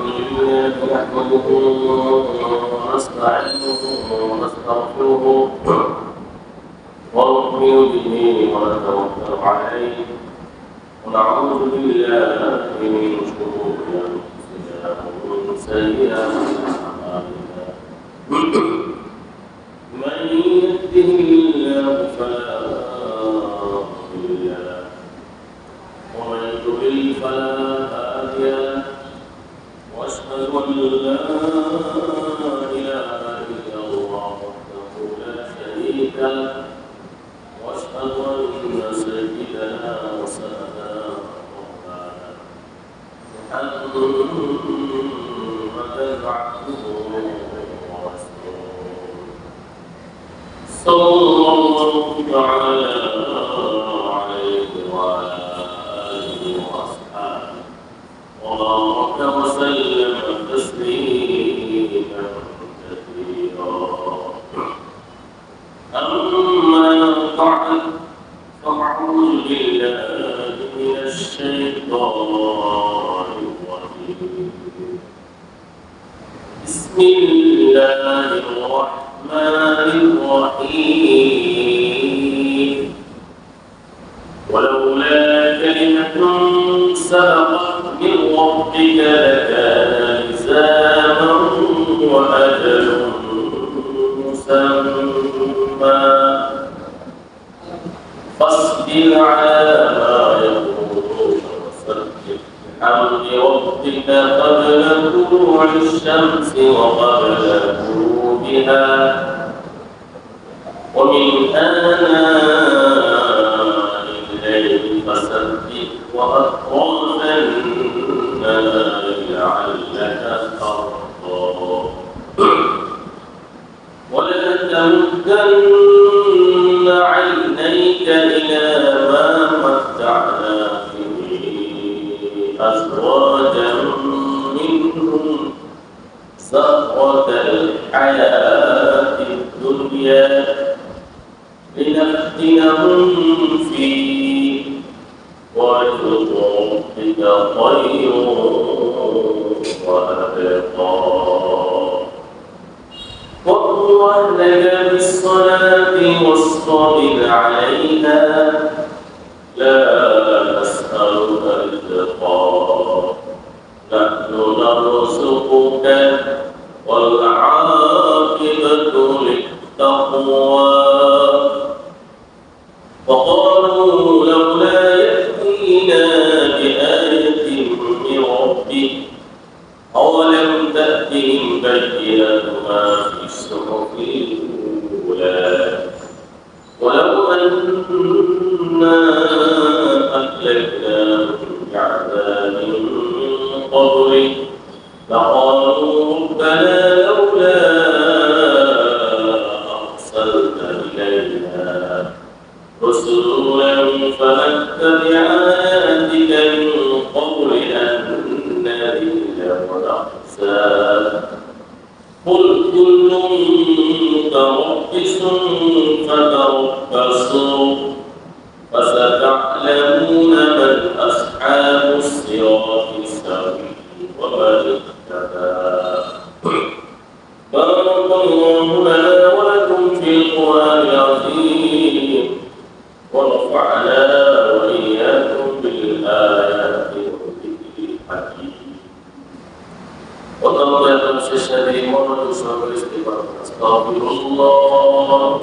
لله نحمده ونستعينه ونستغفره ونؤمن به ونتوكل عليه ونعوذ بالله من شرور أنفسنا ومن سيئات أعمالنا من يهده الله فلا مضل له ومن يضلل فلا هادي له واشهد ان لا اله الا الله وحده لا شريك له واشهد ان سيدنا وسندنا ومولانا محمدا عبده ورسوله صلى الله تعالى عليه وعلى آله وأصحابه وبارك وسلم تسليما كثيرا أما بعد فأعوذ بالله من الشيطان الرجيم بسم الله الرحمن الرحيم ولولا كلمة سبقت من ربك لكان لزاما وأجل مسمى فاصبر على ما يقولون وسبح بحمد ربك قبل طلوع الشمس وقبل غروبها ومن آناء الليل فسبح وأطراف النهار لعلك ترضى ولا تمدن عينيك إلى ما متعنا به أزواجا منهم زهرة الحياة الدنيا لنفتنهم فيه ورزق ربك خير وأبقى وأمر أهلك بالصلاة واصطبر عليها لا نسألك رزقا نحن نرزقك والعاقبة للتقوى وقالوا لولا يأتينا بآية من ربه أولم تأتهم بينة ما في الصحف الأولى ولو أنا أهلكناهم بعذاب من قبله فقالوا ربنا لولا أرسلت إلينا رسلا فنتبع آياتك من قبل أن نذل ونخزى قل كل متربص فتربصوا فستعلمون من أصحاب الصراط السوي ومن اهتدى بارك الله لنا ولكم في القرآن العظيم ونفعنا وإياكم بالآيات والذكر الحكيم وقال لكم شيخي مرة صلى الاستغفار أستغفر الله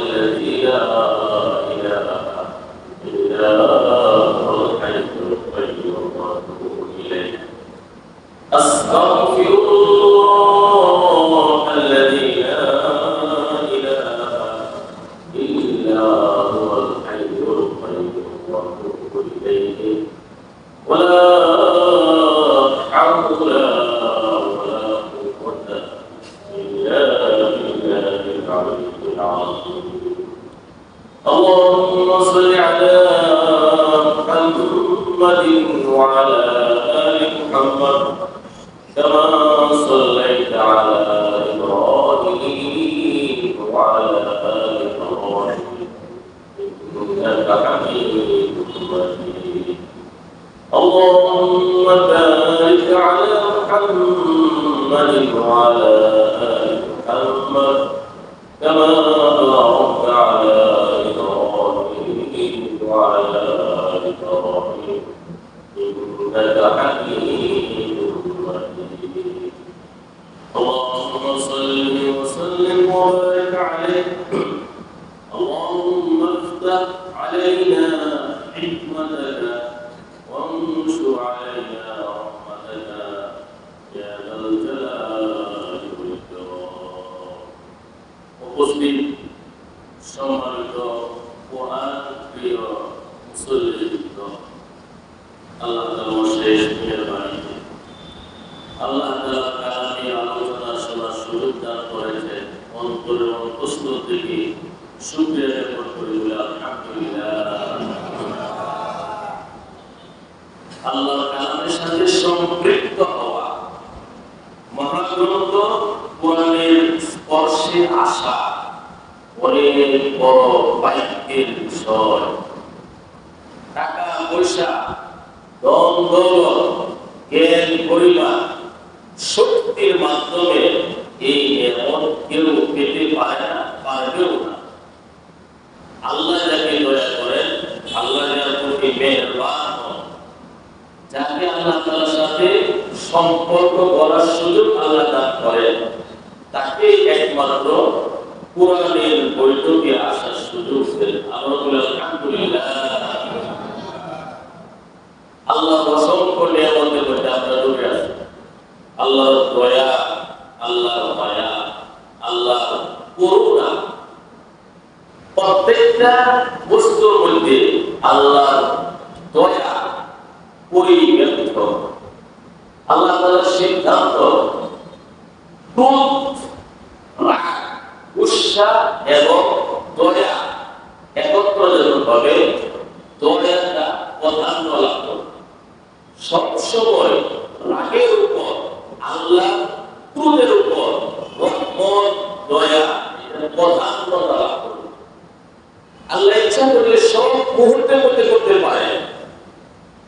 الذي لا إله إلا هو الحي القيوم وأتوب إليه أستغفر الله الذي لا إله إلا هو الحي القيوم وأتوب إليه ولا حول ولا قوة إلا بالله العلي العظيم اللهم صل على محمد وعلى آل محمد كما صليت على إبراهيم وعلى آل إبراهيم إنك حميد مجيد اللهم بارك على محمد وعلى آل محمد كما باركت على إبراهيم وعلى آل إبراهيم إنك حميد مجيد. اللهم صل وسلم وبارك عليه. اللهم افتح علينا حكمتك وانشر علينا رحمتك يا ذا الجلال والإكرام. উপস্থিত সম্মানিত কোরআন প্রিয় মুসল্লিবৃন্দ, আল্লাহ তাআলার শেষ মেহেরবানিতে আল্লাহ তাআলা কালামে আলোচনা শোনার সুযোগ দান করেছেন। অন্তরের অন্তঃস্থল থেকে শুকরিয়া জ্ঞাপন করি বলে আলহামদুলিল্লাহ। আল্লাহর কালামের সাথে সম্পৃক্ত হওয়া, মহাগ্রন্থ কোরআনের স্পর্শে আসা অনেক বড় ভাগ্যের বিষয়। টাকা পয়সা, ধন দৌলত, জ্ঞান পরিমাণ, শক্তির মাধ্যমে এই নিয়ামত কেউ পেতে পারে না, পারবেও না। আল্লাহ যাকে দয়া করেন, আল্লাহ যার প্রতি মেহেরবান হন, যাকে আল্লাহ তাআলার সাথে সম্পর্ক করার সুযোগ আল্লাহ দান করেন, তাকে একমাত্র কোরআনের বৈঠকে আসার সুযোগ দেন। আমরা বলি আলহামদুলিল্লাহ। আল্লাহর অসংখ্য নিয়ামতের মধ্যে আমরা ডুবে আছি। আল্লাহর দয়া, আল্লাহর মায়া, আল্লাহর করুণা, প্রত্যেকটা বস্তুর মধ্যে আল্লাহর দয়া পরিব্যাপ্ত। আল্লাহ তাআলার সিদ্ধান্ত, ক্রোধ, রাগ, উৎসাহ এবং দয়া একত্র যখন হবে, দয়াটা প্রাধান্য লাভ করবে। সবসময় রাগের উপর আল্লাহ, ক্রোধের উপর রহমত, দয়া প্রাধান্য লাভ করবে। আল্লাহ ইচ্ছা করলে সব মুহূর্তের মধ্যে করতে পারে।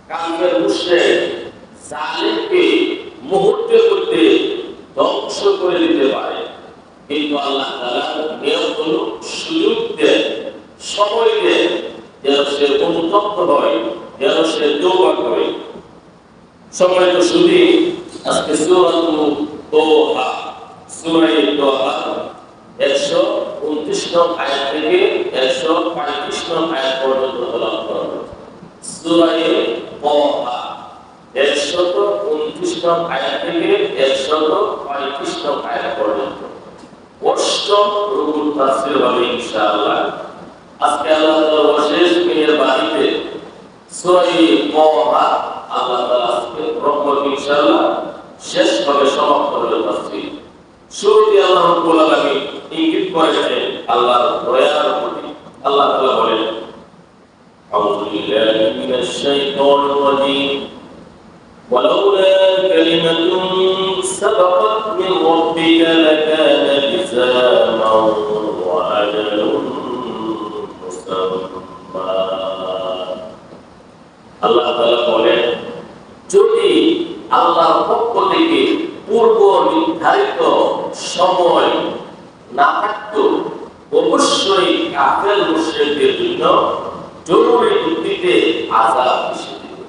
কাফের মুশরিক জালিমকে মুহূর্তের মধ্যে ধ্বংস করে দিতে পারে, কিন্তু আল্লাহ তাআলা নিয়মগুলো সুযোগ দেন, সময় দেন, যেন সে অনুতপ্ত হয়, যেন সে তওবা করে। সম্মানিত সুধী, আজকে সূরাতুল তোহা, সূরা তোহা 129 নং আয়াত থেকে 135 নং আয়াত পর্যন্ত তেলাওয়াত করা হয়েছে। সূরা তোহা 129 নং আয়াত থেকে 135 নং আয়াত পর্যন্ত অষ্টম রুকুর তাফসীর হবে ইনশাআল্লাহ। আজকে আল্লাহ তাআলার অশেষ মেহেরবানিতে সূরা তোহা আল্লাহ তাআলা আজকে রহমত ইনশাআল্লাহ শেষ হবে, সমাপ্ত হবে তাফসীর। শুরুতে আল্লাহ রাব্বুল আলামিন ইঙ্গিত করেছেন আল্লাহর দয়ার প্রতি। আল্লাহ তাআলা বলেন, আউযু বিল্লাহি মিনাশ শাইতানির রাজীম, ওয়ালাউলা কালিমাতুন সাবাকাত মিন রাব্বিকা লাকানা লিযামান ওয়া আজালুন মুসাম্মা। আল্লাহ তাআলা বলেন, যদি আল্লাহর পক্ষ থেকে পূর্ব নির্ধারিত সময় না থাকতো, অবশ্যই কাফের মুশরিকদের জন্য জরুরি ভিত্তিতে আযাব এসে যেত।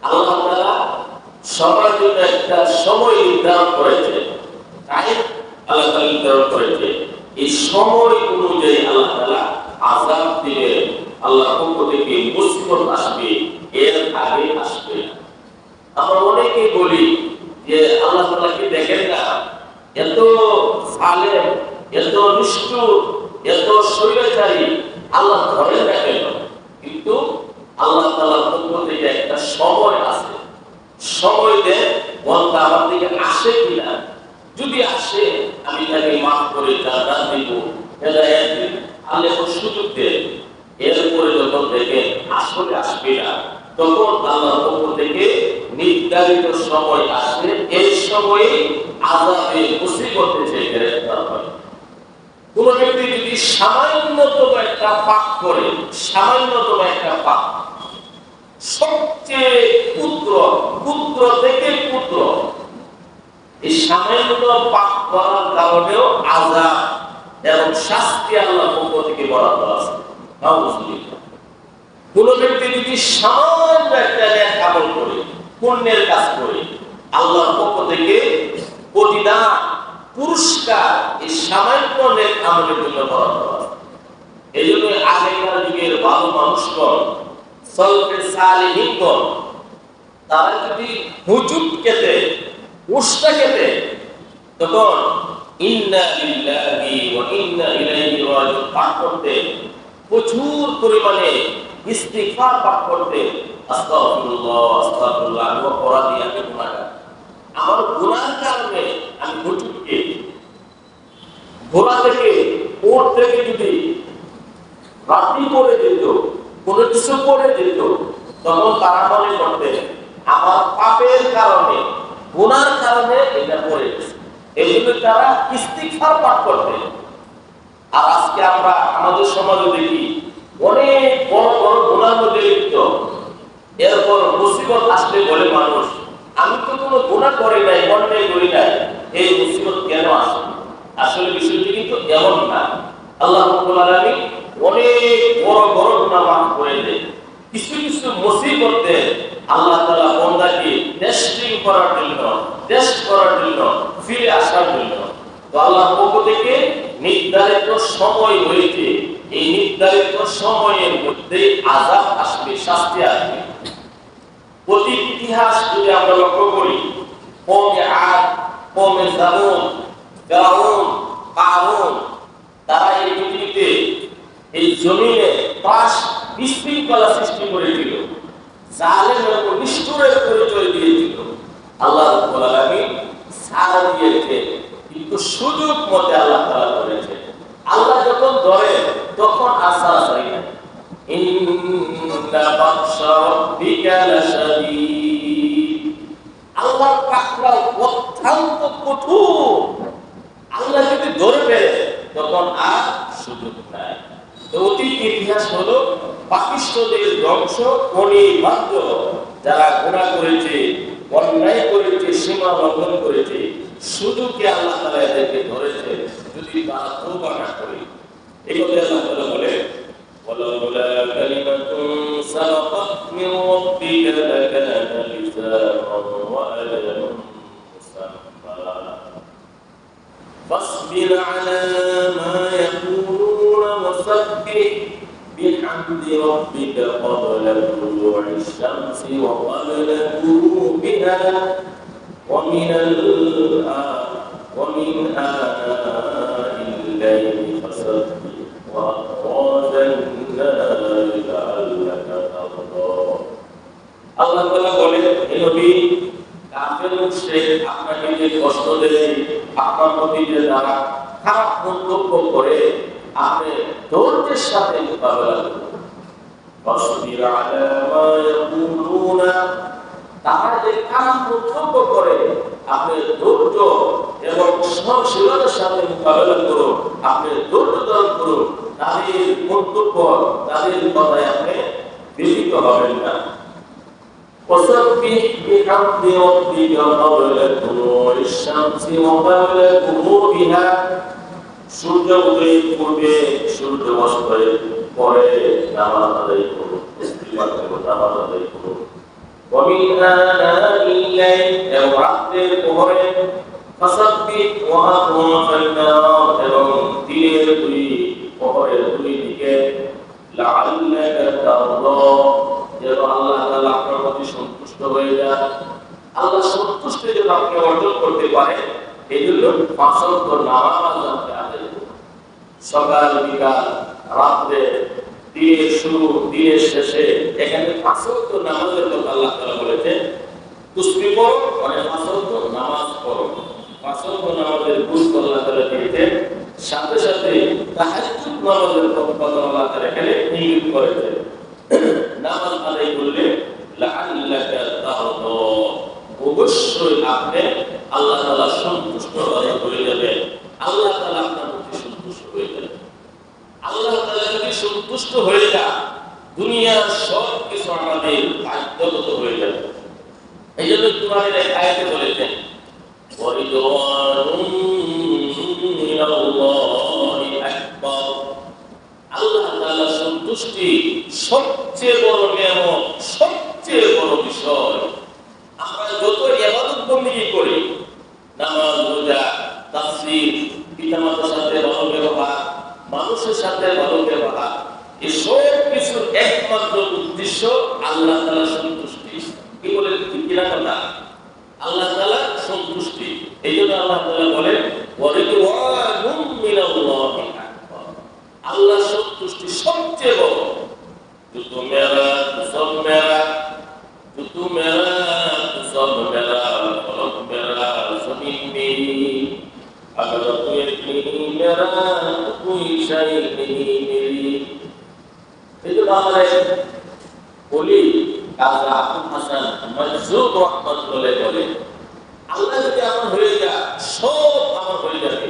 আল্লাহ তাআলা সবার জন্য একটা সময় নির্ধারণ করেছে, টাইম আল্লাহ তাআলা নির্ধারণ করেছে। এই সময় অনুযায়ী আল্লাহ তাআলা আযাব দিবেন। আল্লাহর পক্ষ থেকে মুসিবত আসবে, এর আগে আসবে না। আমরা অনেকেই বলি যে আল্লাহ তাআলা কি দেখেন না, এত জালেম, এত নিষ্ঠুর, এত স্বৈরাচারী, আল্লাহ ধরেন না কেন? কিন্তু আল্লাহ তাআলার পক্ষ থেকে একটা সময় আছে, সময় দেন বলতে আমার দিকে আসে কিনা। যদি আসে আমি তাকে মাফ করে জান্নাত দিব, হেদায়েত দিব, আল্লাহ সুযোগ দেন। এরপরে যখন দেখেন আসলে আসবে না, তখন আল্লাহর পক্ষ থেকে নির্ধারিত সময় আসে, এই সময়ে আযাবে মুসিবতে সে গ্রেফতার হয়। কোন ব্যক্তি যদি সামান্যতম একটা পাপ করে, সামান্যতম একটা পাপ, সব সবচেয়ে পুত্র থেকে পুত্র, এই সামান্য পাপ করার কারণেও আযাব এবং শাস্তি আল্লাহর পক্ষ থেকে বরাদ্দ আছে। কোন ব্যক্তি যদি সামান্য একটা নেক আমল করে, পুণ্যের কাজ করে, আল্লাহর পক্ষ থেকে প্রতিদান পুরস্কার এই সামান্য নেক আমলের জন্য বরাদ্দ আছে। এই জন্য আগেকার যুগের ভালো মানুষগণ, সলফে সালেহিনগণ, তারা যদি হুজুব খেতে, উষ্টা খেতে, তখন ইন্না লিল্লাহি ওয়া ইন্না ইলাইহি রাজিউন পাঠ করতে, প্রচুর পরিমাণে ইস্তিগফার পাঠ করতে, আস্তাগফিরুল্লাহ আস্তাগফিরুল্লাহ, আমি অপরাধী, আমি গুনাহগার, আমার গুনাহের কারণে আমি হুজুবকে ঘোড়া থেকে, ওর থেকে যদি রাত্রি পড়ে যেত, কোনো কিছু পড়ে যেত, তখন তারা মনে করতে আমার পাপের কারণে, গুনার কারণে এটা পড়ে গেছে, এই জন্য তারা ইস্তিগফার পাঠ করতে। আর আজকে আমরা আমাদের সমাজে দেখি অনেক বড় বড় গুনার মধ্যে লিপ্ত, এরপর মুসিবত আসলে বলে মানুষ, আমি তো কোনো গুনাহ করি নাই, অন্যায় করি নাই, এই মুসিবত কেন আসে? আসলে বিষয়টি কিন্তু এমন না। আল্লাহ রাব্বুল আলামিন অনেক বড় বড় গুনাহ মাফ করে দেন। কিছু কিছু মুসিবতে আল্লাহ তাআলা বান্দাকে টেস্টিং করার জন্য, টেস্ট করার জন্য, ফিরে আসার জন্য, তো আল্লাহর পক্ষ থেকে নির্ধারিত সময় হয়েছে, এই নির্ধারিত সময়ের মধ্যে আযাব আসবে, শাস্তি আসবে। অতীত ইতিহাস যদি আমরা লক্ষ্য করি, কওমে আদ, কওমে সামূদ, ফিরআউন, কারুন, তারা এই পৃথিবীতে, এই জমিনে ত্রাস বিশৃঙ্খলা সৃষ্টি করেছিল, জালেম এবং নিষ্ঠুরের পরিচয় দিয়েছিল। আল্লাহ রাব্বুল আলামিন ছাড় দিয়েছে, কিন্তু সুযোগ মতে আল্লাহ তাআলা করেছে। আল্লাহ যখন ধরে তখন আর ছাড়াছাড়ি নাই। ইন্না বাতশা রাব্বিকা লাশাদীদ, আল্লাহর পাকড়াও অত্যন্ত কঠোর। আল্লাহ যদি ধরবে তখন আর সুযোগ নাই। অতীত ইতিহাস হলো পাকিস্তানের ধ্বংস, অনিবার্য, যারা গুনাহ করেছে, অন্যায় করেছে, সীমা লঙ্ঘন করেছে, সুযোগে আল্লাহ তাআলা এদেরকে ধরেছে, যদি তারা তওবা না করে। এই কথা আল্লাহ তাআলা বলে, ওয়ালাউলা কালিমাতুন সাবাকাত মিন রাব্বিকা লাকানা লিসানান ওয়া আজালুন মুসাম্মা ফাসবির আলা মা ইয়াকুলুনা ওয়াসাব্বিহ বিহামদি রাব্বিকা ক্বাবলা তুলু'ইশ শামসি ওয়া ক্বাবলা গুরুবিহা ومن آناء الليل فسبح وأطراف النهار لعلك ترضى। আল্লাহ তাআলা বলেন, হে নবী, কাফের মুশরিক আপনাকে যে কষ্ট দেয়, আপনার প্রতি যে তারা খারাপ মন্তব্য করে, আপনি ধৈর্যের সাথে মোকাবেলা করুন। ফাসবির আলা মা ইয়াকুলুনা, তারা যে খারাপ মন্তব্য করে, আপনি ধৈর্য এবং সহনশীলতার সাথে মোকাবেলা করুন, আপনি ধৈর্য ধারণ করুন, তাদের মন্তব্য, তাদের কথায় আপনি বিচলিত হবেন না। وسبح بحمد ربك قبل طلوع الشمس وقبل غروبها, সূর্য উদয়ের পূর্বে, সূর্য অস্তের পরে নামাজ আদায় করুন, ইস্তিগফার করুন, নামাজ আদায় করুন। ومن آناء الليل, এবং রাতের প্রহরে, ফাসাব্বিহ وأطراف النهار, এবং দিনের দুই প্রহরের দুই দিকে, লাআল্লাকা তারদা, যেন আল্লাহ তাআলা আপনার প্রতি সন্তুষ্ট হয়ে যায়। আল্লাহ সন্তুষ্টি যেন আপনি অর্জন করতে পারেন, এই জন্য পাঁচ ওয়াক্ত নামাজ আপনি আদায় করুন। সকাল, বিকাল, রাতে, দিনের শুরু, দিনের শেষে, এখানে পাঁচ ওয়াক্ত নামাজের কথা আল্লাহ তাআলা বলেছেন। তুসবিহ পড়ো, মানে পাঁচ ওয়াক্ত নামাজ পড়ো। পাঁচ ওয়াক্ত নামাজের গুরুত্ব আল্লাহ তাআলা দিয়েছেন, সাথে সাথে তাহাজ্জুদ নামাজের কথা আল্লাহ তাআলা এখানে ইঙ্গিত করেছেন। নামাজ আদায় করলে লাআল্লাকা তারদা, অবশ্যই আপনি আল্লাহ তাআলা সন্তুষ্ট হয়ে যাবেন, আল্লাহ তাআলা আপনার প্রতি সন্তুষ্ট হয়ে যাবেন। আল্লাহ তাআলা যদি সন্তুষ্ট হয়ে যায়, দুনিয়ার সব কিছু আমাদের বাধ্যগত অন্তর্গত হয়ে যাবে। এই জন্য কোরআনের এক আয়াতে বলেছেন ওয়ারিদওয়ানুম মিনাল্লাহি আকবার। আল্লাহ তাআলার সন্তুষ্টি সবচেয়ে বড় নিয়ামত, সবচেয়ে বড় বিষয়। আমরা যত ইবাদত বন্দেগী করি, নামাজ, রোজা, তাফসীর, পিতামাতার সাথে ভালো ব্যবহার, মানুষের সাথে ভালো ব্যবহার, এই সব কিছুর একমাত্র উদ্দেশ্য আল্লাহ তাআলার সন্তুষ্টি। কি বলে কিনা কথা? আল্লাহ তাআলার সন্তুষ্টি। এই জন্য আল্লাহ তাআলা বলেন ওয়ারিদওয়ানুম মিনাল্লাহি আকবার। আল্লাহর সন্তুষ্টি সবচেয়ে বড়। তু মেরা সব মেরা, তু মেরা সব মেরা, ফলক মেরা জমিন মেরি, अगर तू नहीं मेरा तो कोई शय नहीं मेरी। ये जो हमारे बोली কাজী আবুল হাসান মনসুর রহমাতুল্লাহ বলে, আল্লাহ যদি আমার হয়ে যায় সব আমার হয়ে যাবে,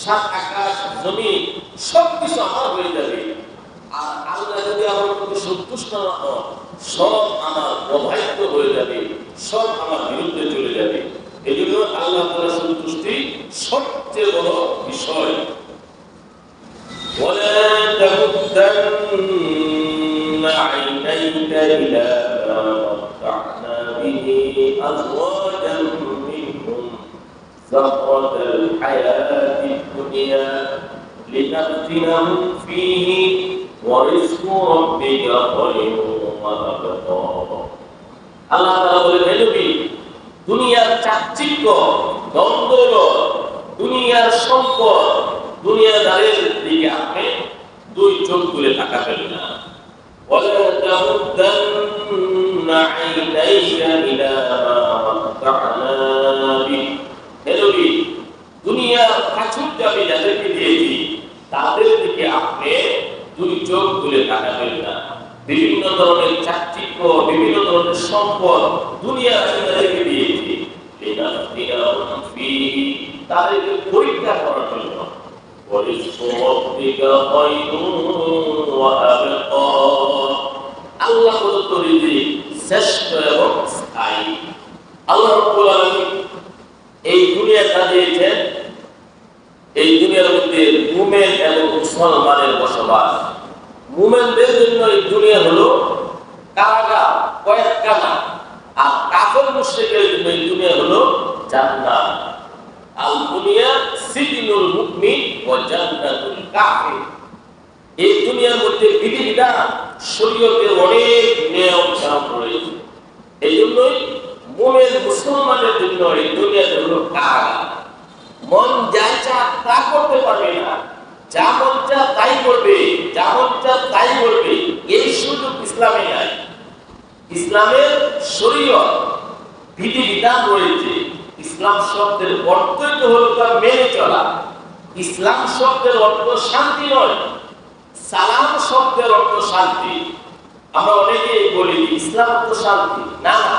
সাত আকাশ জমিন সব কিছু আমার হয়ে যাবে। আর আল্লাহ যদি আমার প্রতি সন্তুষ্ট না হয়, সব আমার অবাধ্য হয়ে যাবে, সব আমার বিরুদ্ধে চলে যাবে। এই জন্য আল্লাহ তাআলার সন্তুষ্টি সবচেয়ে বড় বিষয়। ولا تمدن عينيك إلى ما متعنا به أزواجا منهم زهرة الحياة الدنيا لنفتنهم فيه ورزق ربك خير وأبقى। আল্লাহ তাআলা বলেন, হে নবী, দুনিয়ার চাকচিক্য, দ্বন্দ্ব, দুনিয়ার সম্পদ, দুনিয়াদারের দিকে আপনি দুই চোখ তুলে তাকাবেন না। ওয়ালা তামুদ্দান্না আইনাইকা ইলা মা মাত্তা'না বিহি। হে নবী, দুনিয়ার প্রাচুর্য আমি যাদেরকে দিয়েছি তাদের দিকে আপনি দুই চোখ তুলে তাকাবেন না। বিভিন্ন ধরনের চাকচিক্য, বিভিন্ন ধরনের সম্পদ দুনিয়া যাদেরকে দিয়েছি, তাদেরকে পরীক্ষা করার জন্য। আল্লাহ প্রদত্ত রিজিক শ্রেষ্ঠ এবং স্থায়ী। আল্লাহ রাব্বুল আলামিন এই দুনিয়াটা দিয়েছেন, এই দুনিয়ার মধ্যে মুমিন এবং মুসলমানের বসবাস। মুমিনদের জন্য এই দুনিয়া হলো কারাগার, কয়েদখানা, আর কাফের মুশরিকের জন্য এই দুনিয়া হলো জান্নাত। আল দুনিয়া সিজনুল মুমিন ওয়া জান্নাতুল কাফির। এই দুনিয়ার মধ্যে বিধিবিধান, শরীয়তের অনেক নিয়ম কানুন রয়েছে। এই জন্যই মুমিন মুসলমানের জন্য এই দুনিয়াটা হলো কারাগার। মন যা চায় তা করতে পারবে না, যা মন চায় তাই করবে, যা মন চায় তাই করবে, এই সুযোগ ইসলামে নাই। ইসলামের শরীয়ত, বিধিবিধান রয়েছে। ইসলাম শব্দের অর্থই তো হলো তা মেনে চলা। ইসলাম শব্দের অর্থ শান্তি নয়, সালাম শব্দের অর্থ শান্তি। আমরা অনেকেই বলি ইসলাম অর্থ শান্তি, না না।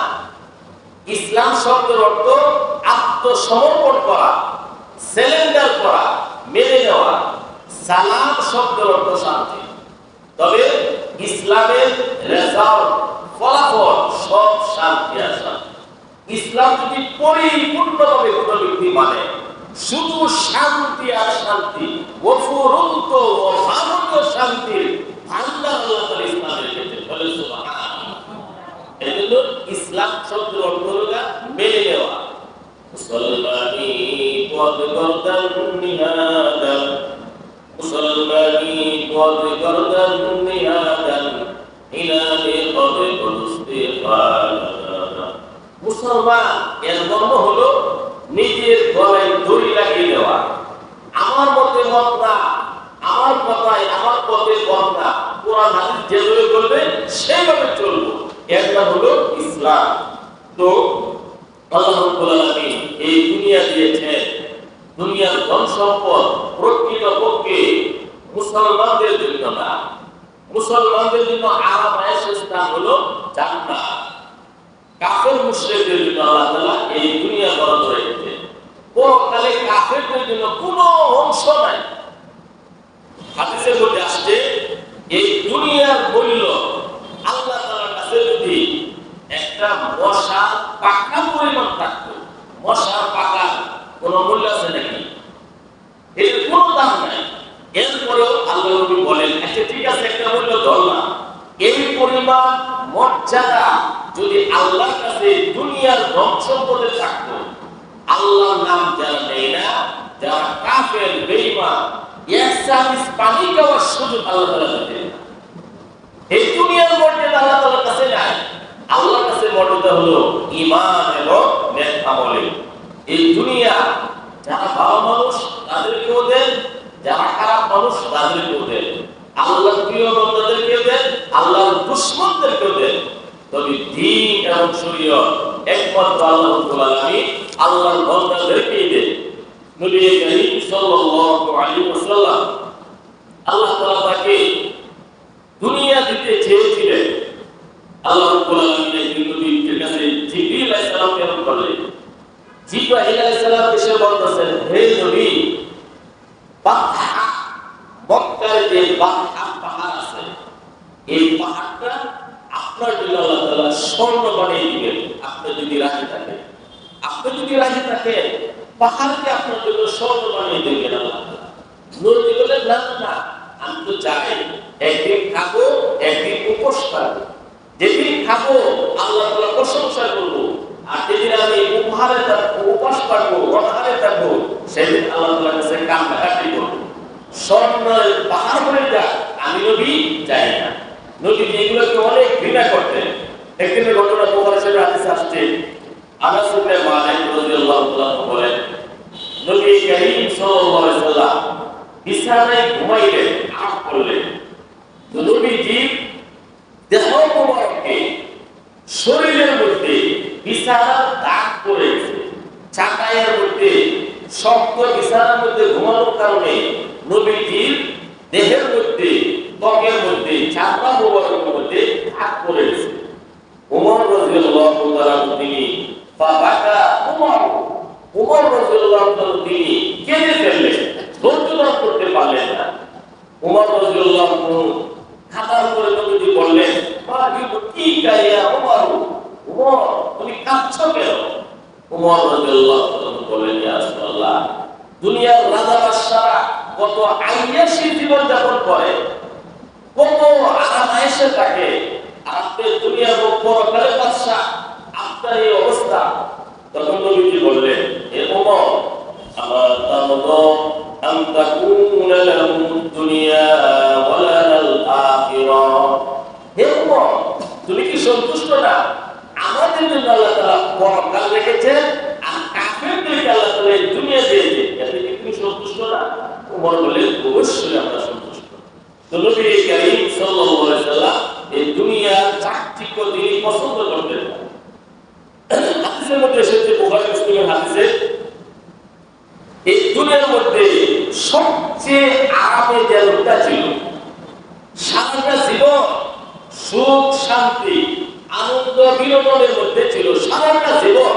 ইসলাম শব্দের অর্থ আত্মসমর্পণ করা, সারেন্ডার করা, মেনে নেওয়া। সালাম শব্দের অর্থ শান্তি। তবে ইসলামের রেজাল্ট, ফলাফল সব শান্তি আর শান্তি। ইসলাম যদি পরিপূর্ণভাবে কোনো ব্যক্তি মানে শুধু শান্তি আর শান্তি, অফুরন্ত অভাবনীয় শান্তির ভান্ডার আল্লাহ তাআলা ইসলামের ক্ষেত্রে বলে সুবহানাল্লাহ। এজন্য ইসলাম শব্দের অর্থ হলো মেনে নেওয়া। মুসলমানি পদ গর্দান নিহাদান, মুসলমানি পদ গর্দান নিহাদান ইলাহি কদে কুস্তিফান। মুসলমান এর মর্ম হলো নিজের গলায় দড়ি লাগিয়ে দেওয়া। আমার মতে মত না, আমার কথায়, আমার পথে পথ না, কোরআন হাদিস যেভাবে বলবে সেইভাবে চলবো, এর নাম হলো ইসলাম। তো আল্লাহ রাব্বুল আলামিন এই দুনিয়া দিয়েছেন, দুনিয়ার ধন সম্পদ প্রকৃতপক্ষে মুসলমানদের জন্য না। মুসলমানদের জন্য আরাম আয়েশের স্থান হলো জান্নাত। কাফের মুশরিকদের জন্য আল্লাহ তাআলা এই দুনিয়া বরাদ্দ রেখেছেন। পরকালে কাফেরদের জন্য কোনো অংশ নাই। হাদিসের মধ্যে আসছে এই দুনিয়ার মূল্য আল্লাহ তাআলার কাছে যদি 1 একটা মশার পাখা পরিমাণ থাকতো। মশার পাখা কোন মূল্য আছে নাকি? এর কোনো দাম নাই। এরপরেও আল্লাহ নবী বলেন, আচ্ছা ঠিক আছে, একটা মূল্য ধরলাম, এই পরিমাণ মর্যাদা যদি আল্লাহর কাছে দুনিয়ার ধন সম্পদে থাকতো, আল্লাহর নাম যারা নেয় না, যারা কাফের বেঈমান, এক চামচ পানি খাওয়ার সুযোগ আল্লাহ তাআলা দিতেন না। এই দুনিয়ার মর্যাদা আল্লাহ তাআলার কাছে নাই। আল্লাহর কাছে মর্যাদা হলো ঈমান এবং নেক আমলে। এই দুনিয়া যারা ভালো মানুষ তাদেরকেও দেন, যারা খারাপ মানুষ তাদেরকেও দেন, আল্লাহর প্রিয় বান্দাদেরকেও দেন, আল্লাহর দুশমনদেরকেও দেন। তবে দ্বীন এবং শরীয়ত একমাত্র আল্লাহ রাব্বুল আলামিন আল্লাহর বান্দাদেরকেই দেন। নবী করিম সাল্লাল্লাহু আলাইহি ওয়াসাল্লাম আল্লাহ তাআলা তাকে দুনিয়া দিতে চেয়েছিলেন। আল্লাহ রাব্বুল আলামিন নবীর কাছে জিবরিল আলাইহিস সালাম প্রেরণ করলেন। জিবরাইল আলাইহিস সালাম এসে বলতেছেন, হে নবী, বাতহা, মক্কার যে বাতহা পাহাড় আছে, এই পাহাড়টা আপনার জন্য আল্লাহ তাআলা স্বর্ণ বানিয়ে দিবেন, আপনি যদি রাজি থাকেন। আপনি যদি রাজি থাকেন, পাহাড়কে আপনার জন্য স্বর্ণ বানিয়ে দিবেন আল্লাহ তাআলা। নবী বললেন, না না, আমি তো চাই একদিন খাবো, একদিন উপোস করবো। যেদিন খাবো আল্লাহ তাআলা প্রশংসা করবো, আর যেদিন আমি উপহারে থাকবো, উপাস করবো, অনাহারে থাকবো, সেদিন আল্লাহ তাআলার কাছে কান্নাকাটি করবো। স্বর্ণের পাহাড় হয়ে যাক, আমি নবী চাই না। নবী এগুলোকে অনেক ঘৃণা করতেন। একদিনের ঘটনা বুখারী শরীফে হাদিস আসছে, আনাস ইবনে মালিক রাদিয়াল্লাহু তাআলা বলেন, নবী করিম সাল্লাল্লাহু আলাইহি ওয়াসাল্লাম বিছানায় ঘুমাইলেন, আরাম করলেন। তো নবীজি দেহ মোবারকে শরীরের মধ্যে বিছানার দাগ পড়েছে, চাটাইয়ের মধ্যে শক্ত বিছানার মধ্যে ঘুমানোর কারণে নবীজির দেহের মধ্যে, ত্বকের মধ্যে, চামড়া মোবারকের মধ্যে দাগ পড়েছে। ওমর রাদিয়াল্লাহু তাআলা তিনি ফাবাকা ওমর রাদিয়াল্লাহু তাআলা তিনি কেঁদে ফেললেন, ধৈর্য ধারণ করতে পারলেন না। ওমর রাদিয়াল্লাহু খাতার উপরে নবীজি বললেন, মা কি কাইয়া ওমর, ওমর তুমি কাঁদছো কেন? ওমর রাদিয়াল্লাহু তাআলা বললেন, ইয়া রাসূলুল্লাহ, দুনিয়ার রাজা বাদশারা কত আইয়াশী জীবন যাপন করে, কত আরাম আয়েশে থাকে, আপনি দুনিয়ার পরকালের বাদশা, আপনার এই অবস্থা। তখন নবীজি বললেন, হে ওমর, আমার তামদো আম তাকুনা লাহুম দুনিয়া ওয়া লানাল আখিরাহ। হে ওমর, তুমি কি সন্তুষ্ট না? আমাদের জন্য আল্লাহ তাআলা পরকাল রেখেছেন, আর কাফেরদেরকে আল্লাহ তাআলা এই দুনিয়া দিয়েছে, এতে কি তুমি সন্তুষ্ট না? ওমর বললেন, অবশ্যই আমরা সন্তুষ্ট। তো নবী করিম সাল্লাল্লাহু আলাইহি ওয়াসাল্লাম এই দুনিয়ার চাকচিক্য তিনি পছন্দ করতেন না। হাদিসের মধ্যে এসেছে, বুখারী মুসলিমের হাদিসে, এই দুনিয়ার মধ্যে সবচেয়ে আরামের যে লোকটা ছিল, সারাটা জীবন সুখ শান্তি আনন্দ বিনোদনের মধ্যে ছিল, সারাটা জীবন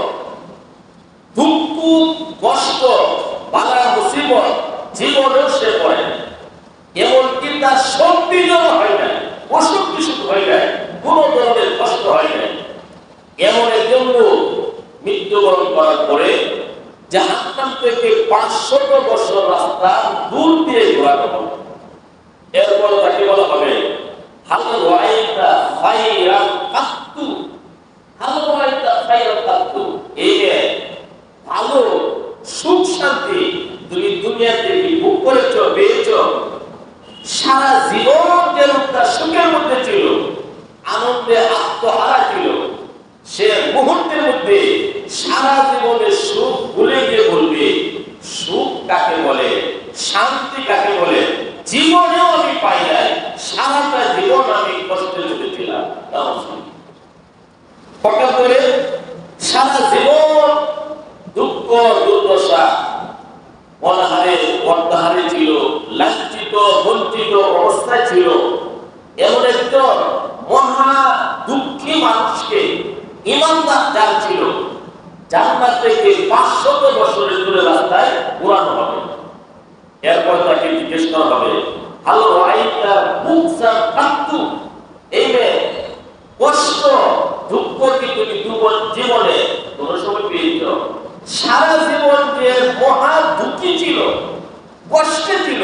দুঃখ কষ্ট বালা মুসিবত জীবনেও সে পড়ে, এমনকি তার শক্তিজন হয় না, অসুখ বিসুখ হয় না, কোন ধরনের কষ্ট হয় না। এমন একজন লোক মৃত্যুবরণ করার পরে জাহান্নাম থেকে 500 বছর রাস্তা দূর দিয়ে ঘোরানো হবে। এরপর তাকে বলা হবে, হাল রাআইতা খায়রান কাত্তু, হাল রাআইতা খায়রান কাত্তু, এই ভালো সুখ শান্তি তুমি দুনিয়াতে কি ভোগ করেছো, পেয়েছো? সারা জীবন যে লোকটা সুখের মধ্যে ছিল, আনন্দে আত্মহারা ছিল, সে মুহূর্তের মধ্যে সারা জীবনের সুখ ভুলে গিয়ে বলবে, সুখ কাকে বলে, শান্তি কাকে বলে, জীবনেও আমি পাই নাই, সারাটা জীবন আমি কষ্টের মধ্যে ছিলাম। হঠাৎ করে সারা জীবন দুঃখ দুর্দশা, অনাহারে অর্ধাহারে ছিল, লাঞ্ছিত বঞ্চিত অবস্থায় ছিল। এমন একজন মহা দুঃখী মানুষকে ইমানদার যার ছিল, জান্নাত থেকে 500 বছরের দূরে রাস্তায় ঘোরানো হবে। এরপর তাকে জিজ্ঞেস করা হবে, হাল রাআইতা মুকসাম কাত্তু, এই মেয়ে কষ্ট দুঃখ কি তুমি জীবনে কোন সময় পেয়েছ? সারা জীবন যে মহা দুঃখী ছিল, কষ্টে ছিল,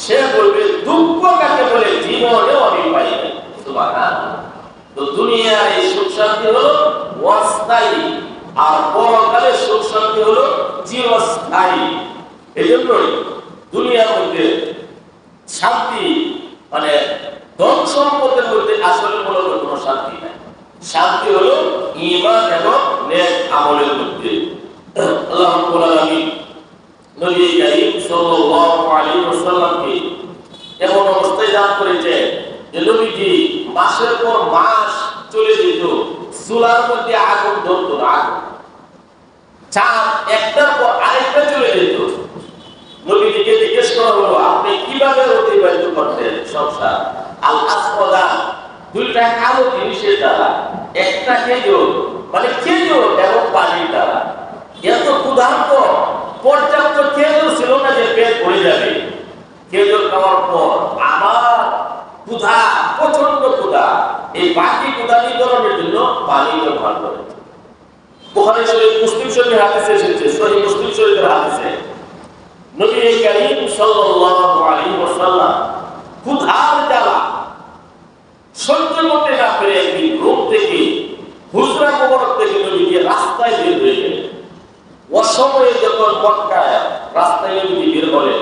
সে বলবে দুঃখ কাকে বলে জীবনেও আমি পাই নাই। সুবহানাল্লাহ। তো দুনিয়ার এই সুখ শান্তি হলো অস্থায়ী, আর পরকালে সুখ শান্তি হলো চিরস্থায়ী। এই জন্যই দুনিয়ার মধ্যে শান্তি মানে ধন সম্পদের মধ্যে আসলে মূলত কোনো শান্তি নাই। শান্তি হলো ঈমান এবং নেক আমলের মধ্যে। আল্লাহ রাব্বুল আলামিন নবী করিম সাল্লাল্লাহু আলাইহি ওয়াসাল্লামকে এমন অবস্থায় দান করেছে যে নবীজি মাসের পর মাস চলে যেত, চুলার মধ্যে আগুন ধরত না, আগুন চাঁদ একটার পর আরেকটা চলে যেত। নবীজিকে জিজ্ঞেস করা হলো, আপনি কিভাবে অতিবাহিত করতেন সংসার? আল আসওয়াদা, দুইটা কালো জিনিসের দ্বারা, একটা খেজুর মানে খেজুর এবং পানির দ্বারা। এত ক্ষুধার্ত, পর্যাপ্ত খেজুর ছিল না যে পেট ভরে যাবে। খেজুর খাওয়ার পর আবার ক্ষুধা, প্রচন্ড ক্ষুধা। এই বাকি ক্ষুধা নিবারণের জন্য পানি ব্যবহার করে। বুখারী শরীফ, মুসলিম শরীফের হাদিসে এসেছে, সহিহ মুসলিম শরীফের হাদিসে নবী করিম সাল্লাল্লাহু আলাইহি ওয়াসাল্লাম ক্ষুধার জ্বালা সহ্য করতে না পেরে একদিন রুম থেকে, হুজরা মুবারক থেকে নবীকে রাস্তায় বের হয়ে গেলেন। অসময়ে যখন মক্কায় রাস্তায় নবী বের হলেন,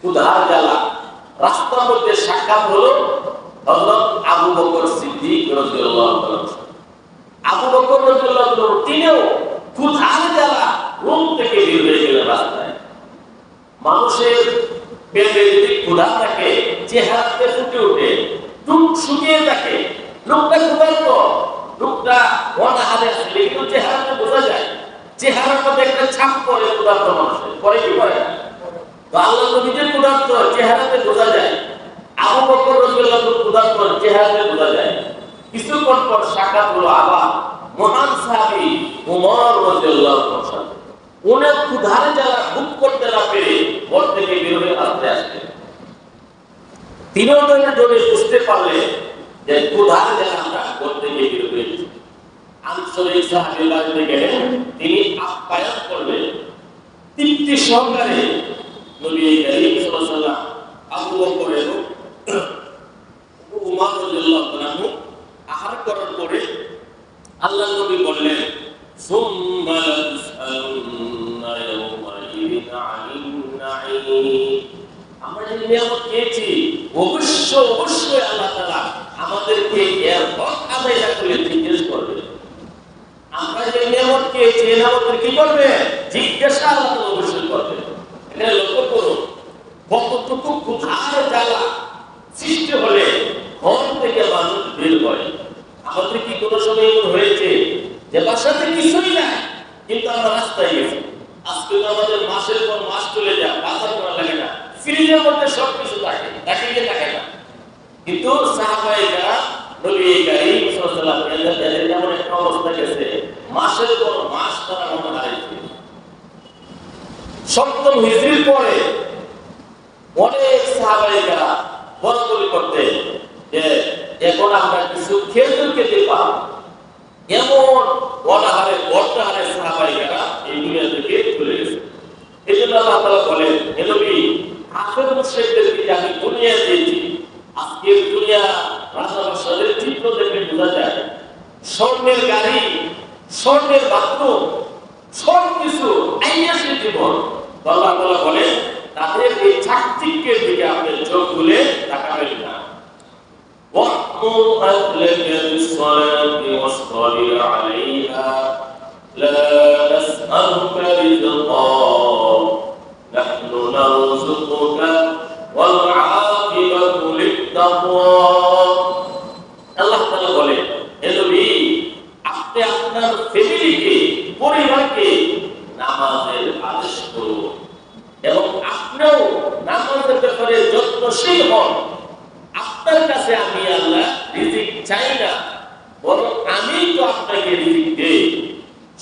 ক্ষুধার জ্বালা, রাস্তার মধ্যে সাক্ষাৎ হলো হযরত আবু বকর সিদ্দিক রাদিয়াল্লাহু তাআলা। আবু বকর রাদিয়াল্লাহু তাআলা তিনিও ক্ষুধার জ্বালা রুম থেকে বের হয়ে গেলেন রাস্তায়। মানুষের পেটে যদি ক্ষুধা থাকে, চেহারাতে ফুটে ওঠে, মুখ শুকিয়ে থাকে। লোকটা ক্ষুধার্ত, লোকটা অনাহারে আছে, কিন্তু চেহারাতে বোঝা যায়, চেহারার মধ্যে একটা ছাপ পড়ে ক্ষুধার্ত মানুষের, পরে কি পড়ে না? তো আল্লাহ নবীর ক্ষুধার্ত চেহারাতে বোঝা যায়, আবু বকর রাদিয়াল্লাহু আনহু ক্ষুধার্ত চেহারাতে বোঝা যায়। কিছুক্ষণ পর সাক্ষাৎ হলো আবার মহান সাহাবী ওমর রাদিয়াল্লাহু আনহু। উনি ক্ষুধার জ্বালা ভোগ করতে না পেরে ঘর থেকে বের হয়ে আসলেন। তিনিও বুঝতে পারলেন যে ক্ষুধার জ্বালা আমরা ঘর থেকে বের হয়েছি। আনসারী সাহাবী বাড়িতে গেলেন, তিনি আপ্যায়ন করলেন তৃপ্তি সহকারে। নবী করিম সাল্লাল্লাহু আলাইহি ওয়াসাল্লাম আবু বকর এবং উমর রাদিয়াল্লাহু আনহু আহার করার পরে আল্লাহর নবী বললেন, সুম্মা লাতুসআলুন্না ইয়াওমাইযিন আনিন নাঈম। আমরা যে নিয়ামত পেয়েছি, অবশ্যই আল্লাহ তাআলা আমাদেরকে এর হক আদায় না করে জিজ্ঞেস করবে। আমরা যে নিয়ামত পেয়েছি, এই নিয়ামতের কি করবে? জিজ্ঞাসা আল্লাহ তাআলা অবশ্যই করবে। এখানে লক্ষ্য করুন, কতটুকু ক্ষুধার জ্বালা সৃষ্টি হলে ঘর থেকে মানুষ বের হয়। আমাদের কি কোনো সময় এমন হয়েছে যে বাসাতে কিছুই নাই, কিন্তু আমরা রাস্তায় গেছি? আজকে আমাদের মাসের পর মাস চলে যায়, বাজার করা লাগে না, ফ্রিজের মধ্যে সবকিছু থাকে, থাকে না। কিন্তু সাহাবায়ে নবী করিম সাল্লাল্লাহু আলাইহি ওয়াসাল্লাম এমন একটা অবস্থা গেছে, মাসের পর মাস তারা মনে হারাইছে। সপ্তম হিজরির পরে অনেক সাহাবায়ে বলাবলি করতে যে এখন আমরা কিছু খেজুর খেতে পাবো, এমন অনাহারে সাহাবায়ে এই দুনিয়া থেকে চলে গেছে। এই জন্য আল্লাহ তাআলা বলেন, হে নবী, কাফের মুশরিকদেরকে আমি দুনিয়া দিয়েছি। আজকের দুনিয়া রাজা-বাদশাদের চিত্র দেখে বোঝা যায়, স্বর্ণের গাড়ি, স্বর্ণের বাথরুম, সবকিছু আইয়াসের জীবন। আল্লাহ তাআলা বলেন, তাদের এই চাকচিক্যের দিকে আপনি চোখ খুলে তাকাবেন না। وَأْمُرْ أَهْلَكَ بِالصَّلَاةِ وَاصْطَبِرْ عَلَيْهَا لَا نَسْأَلُكَ رِزْقًا نَحْنُ نَرْزُقُكَ وَالْعَاقِبَةُ لِلتَّقْوَى। আল্লাহ তাআলা বলেন, হে নবী, আপনি আপনার ফ্যামিলিকে, পরিবারকে নামাজের আদেশ করুন এবং আপনিও নামাজের ব্যাপারে যত্নশীল হন। আপনার কাছে আমি আল্লাহ রিজিক চাই না, বরং আমি তো আপনাকে রিজিক দেই।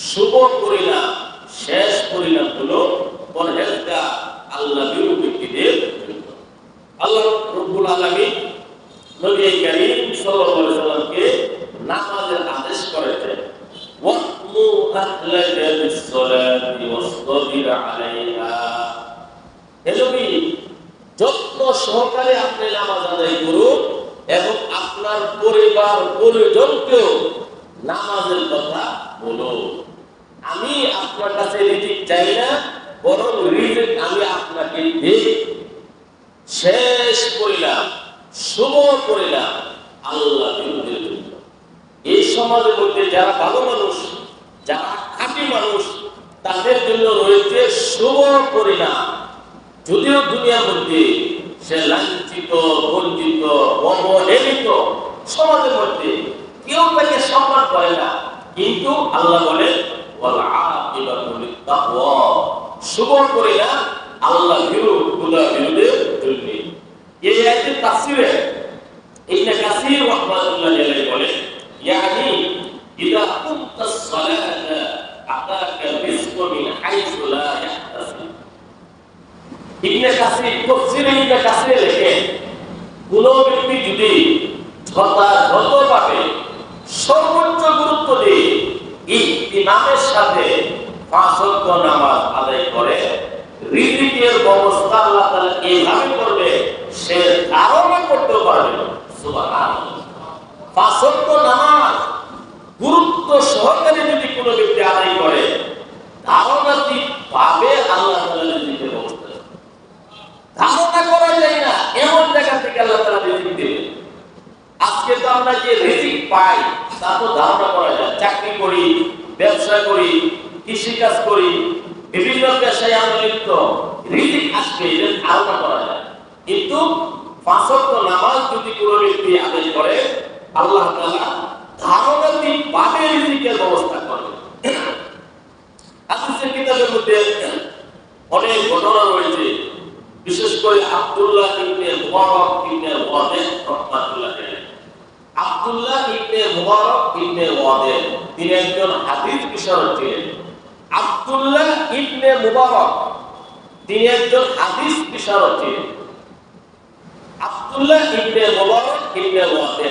শুভ পরিণাম, শেষ পরিণাম হলো পরহেজগার আল্লাহর ব্যক্তিদের জন্য। আল্লাহ রাব্বুল আলামিন নবী করিম সাল্লাল্লাহু আলাইহি ওয়াসাল্লামকে নামাজের আদেশ করেছেন, ওয়াসমু আহলাকা বিস-সালাতি ওয়াসতাবির আলাইহা। হে নবী, যত্ন সহকারে আপনি নামাজ আদায় করুন এবং আপনার পরিবার পরিজনকেও নামাজের কথা বলুন। আমি আপনার কাছে রিজিক চাই না, বরং রিজিক আমি আপনাকে দিই। শেষ করিলাম, শুভ করিলাম আল্লাহ বিরোধীর জন্য। এই সমাজের মধ্যে যারা ভালো মানুষ, যারা খাঁটি মানুষ, তাদের জন্য রয়েছে শুভ পরিণাম। যদিও দুনিয়ার মধ্যে সে লাঞ্ছিত, বঞ্চিত, অবহেলিত, সমাজের মধ্যে কেউ তাকে সম্মান করে না, কিন্তু আল্লাহ বলেন ওয়াল আকিবাতু লিত-তাকওয়া, শুভ পরিণাম আল্লাহ ভীরু, খোদা ভীরুদের জন্য। এই আয়াতের তাফসীরে ইবনে কাসীর রাহমাতুল্লাহি আলাইহি বলেন, ইয়ানি ইযা কুমতাস সালাতা আতাকা রিজকু মিন হাইসু লা ইয়াহতাসিব। ইবনে কাসীর তাফসীরে ইবনে কাসীর লেখেন, কোন ব্যক্তি যদি যথাযথভাবে সর্বোচ্চ গুরুত্ব দিয়ে ইমামের সাথে পাঁচ ওয়াক্ত নামাজ আদায় করে, রিজিকের ব্যবস্থা আল্লাহ তাআলা এইভাবে করবে সে ধারণা করতে পারবে না। সুবহানাল্লাহ। পাঁচ ওয়াক্ত নামাজ গুরুত্ব সহকারে যদি কোনো ব্যক্তি আদায় করে, ধারণাটি পাবে আল্লাহ তাআলা রিজিকের ব্যবস্থা। ধারণা করা যায় না এমন জায়গা থেকে আল্লাহ তাআলা রিজিক দেবে। আজকে তো আমরা যে রিজিক পাই তা তো ধারণা করা যায়। চাকরি করি, ব্যবসা করি, কৃষি কাজ করি, বিভিন্ন পেশায় আমরা লিপ্ত, রিজিক আসবে এটা ধারণা করা যায়। কিন্তু পাঁচ ওয়াক্ত নামাজ যদি কোনো ব্যক্তি আদায় করে, আল্লাহ তাআলা ধারণাটি পাবে রিজিকের ব্যবস্থা করবে। হাদিসের কিতাবের মধ্যে অনেক ঘটনা রয়েছে, বিশেষ করে আব্দুল্লাহ ইবনে মুবারক ইবনে ওয়াদে রাহমাতুল্লাহ আলাইহি। আব্দুল্লাহ ইবনে মুবারক ইবনে ওয়াদে তিনি একজন হাদিস বিশারদ ছিলেন। আব্দুল্লাহ ইবনে মুবারক তিনি একজন হাদিস বিশারদ ছিলেন। আব্দুল্লাহ ইবনে মুবারক ইবনে ওয়াদে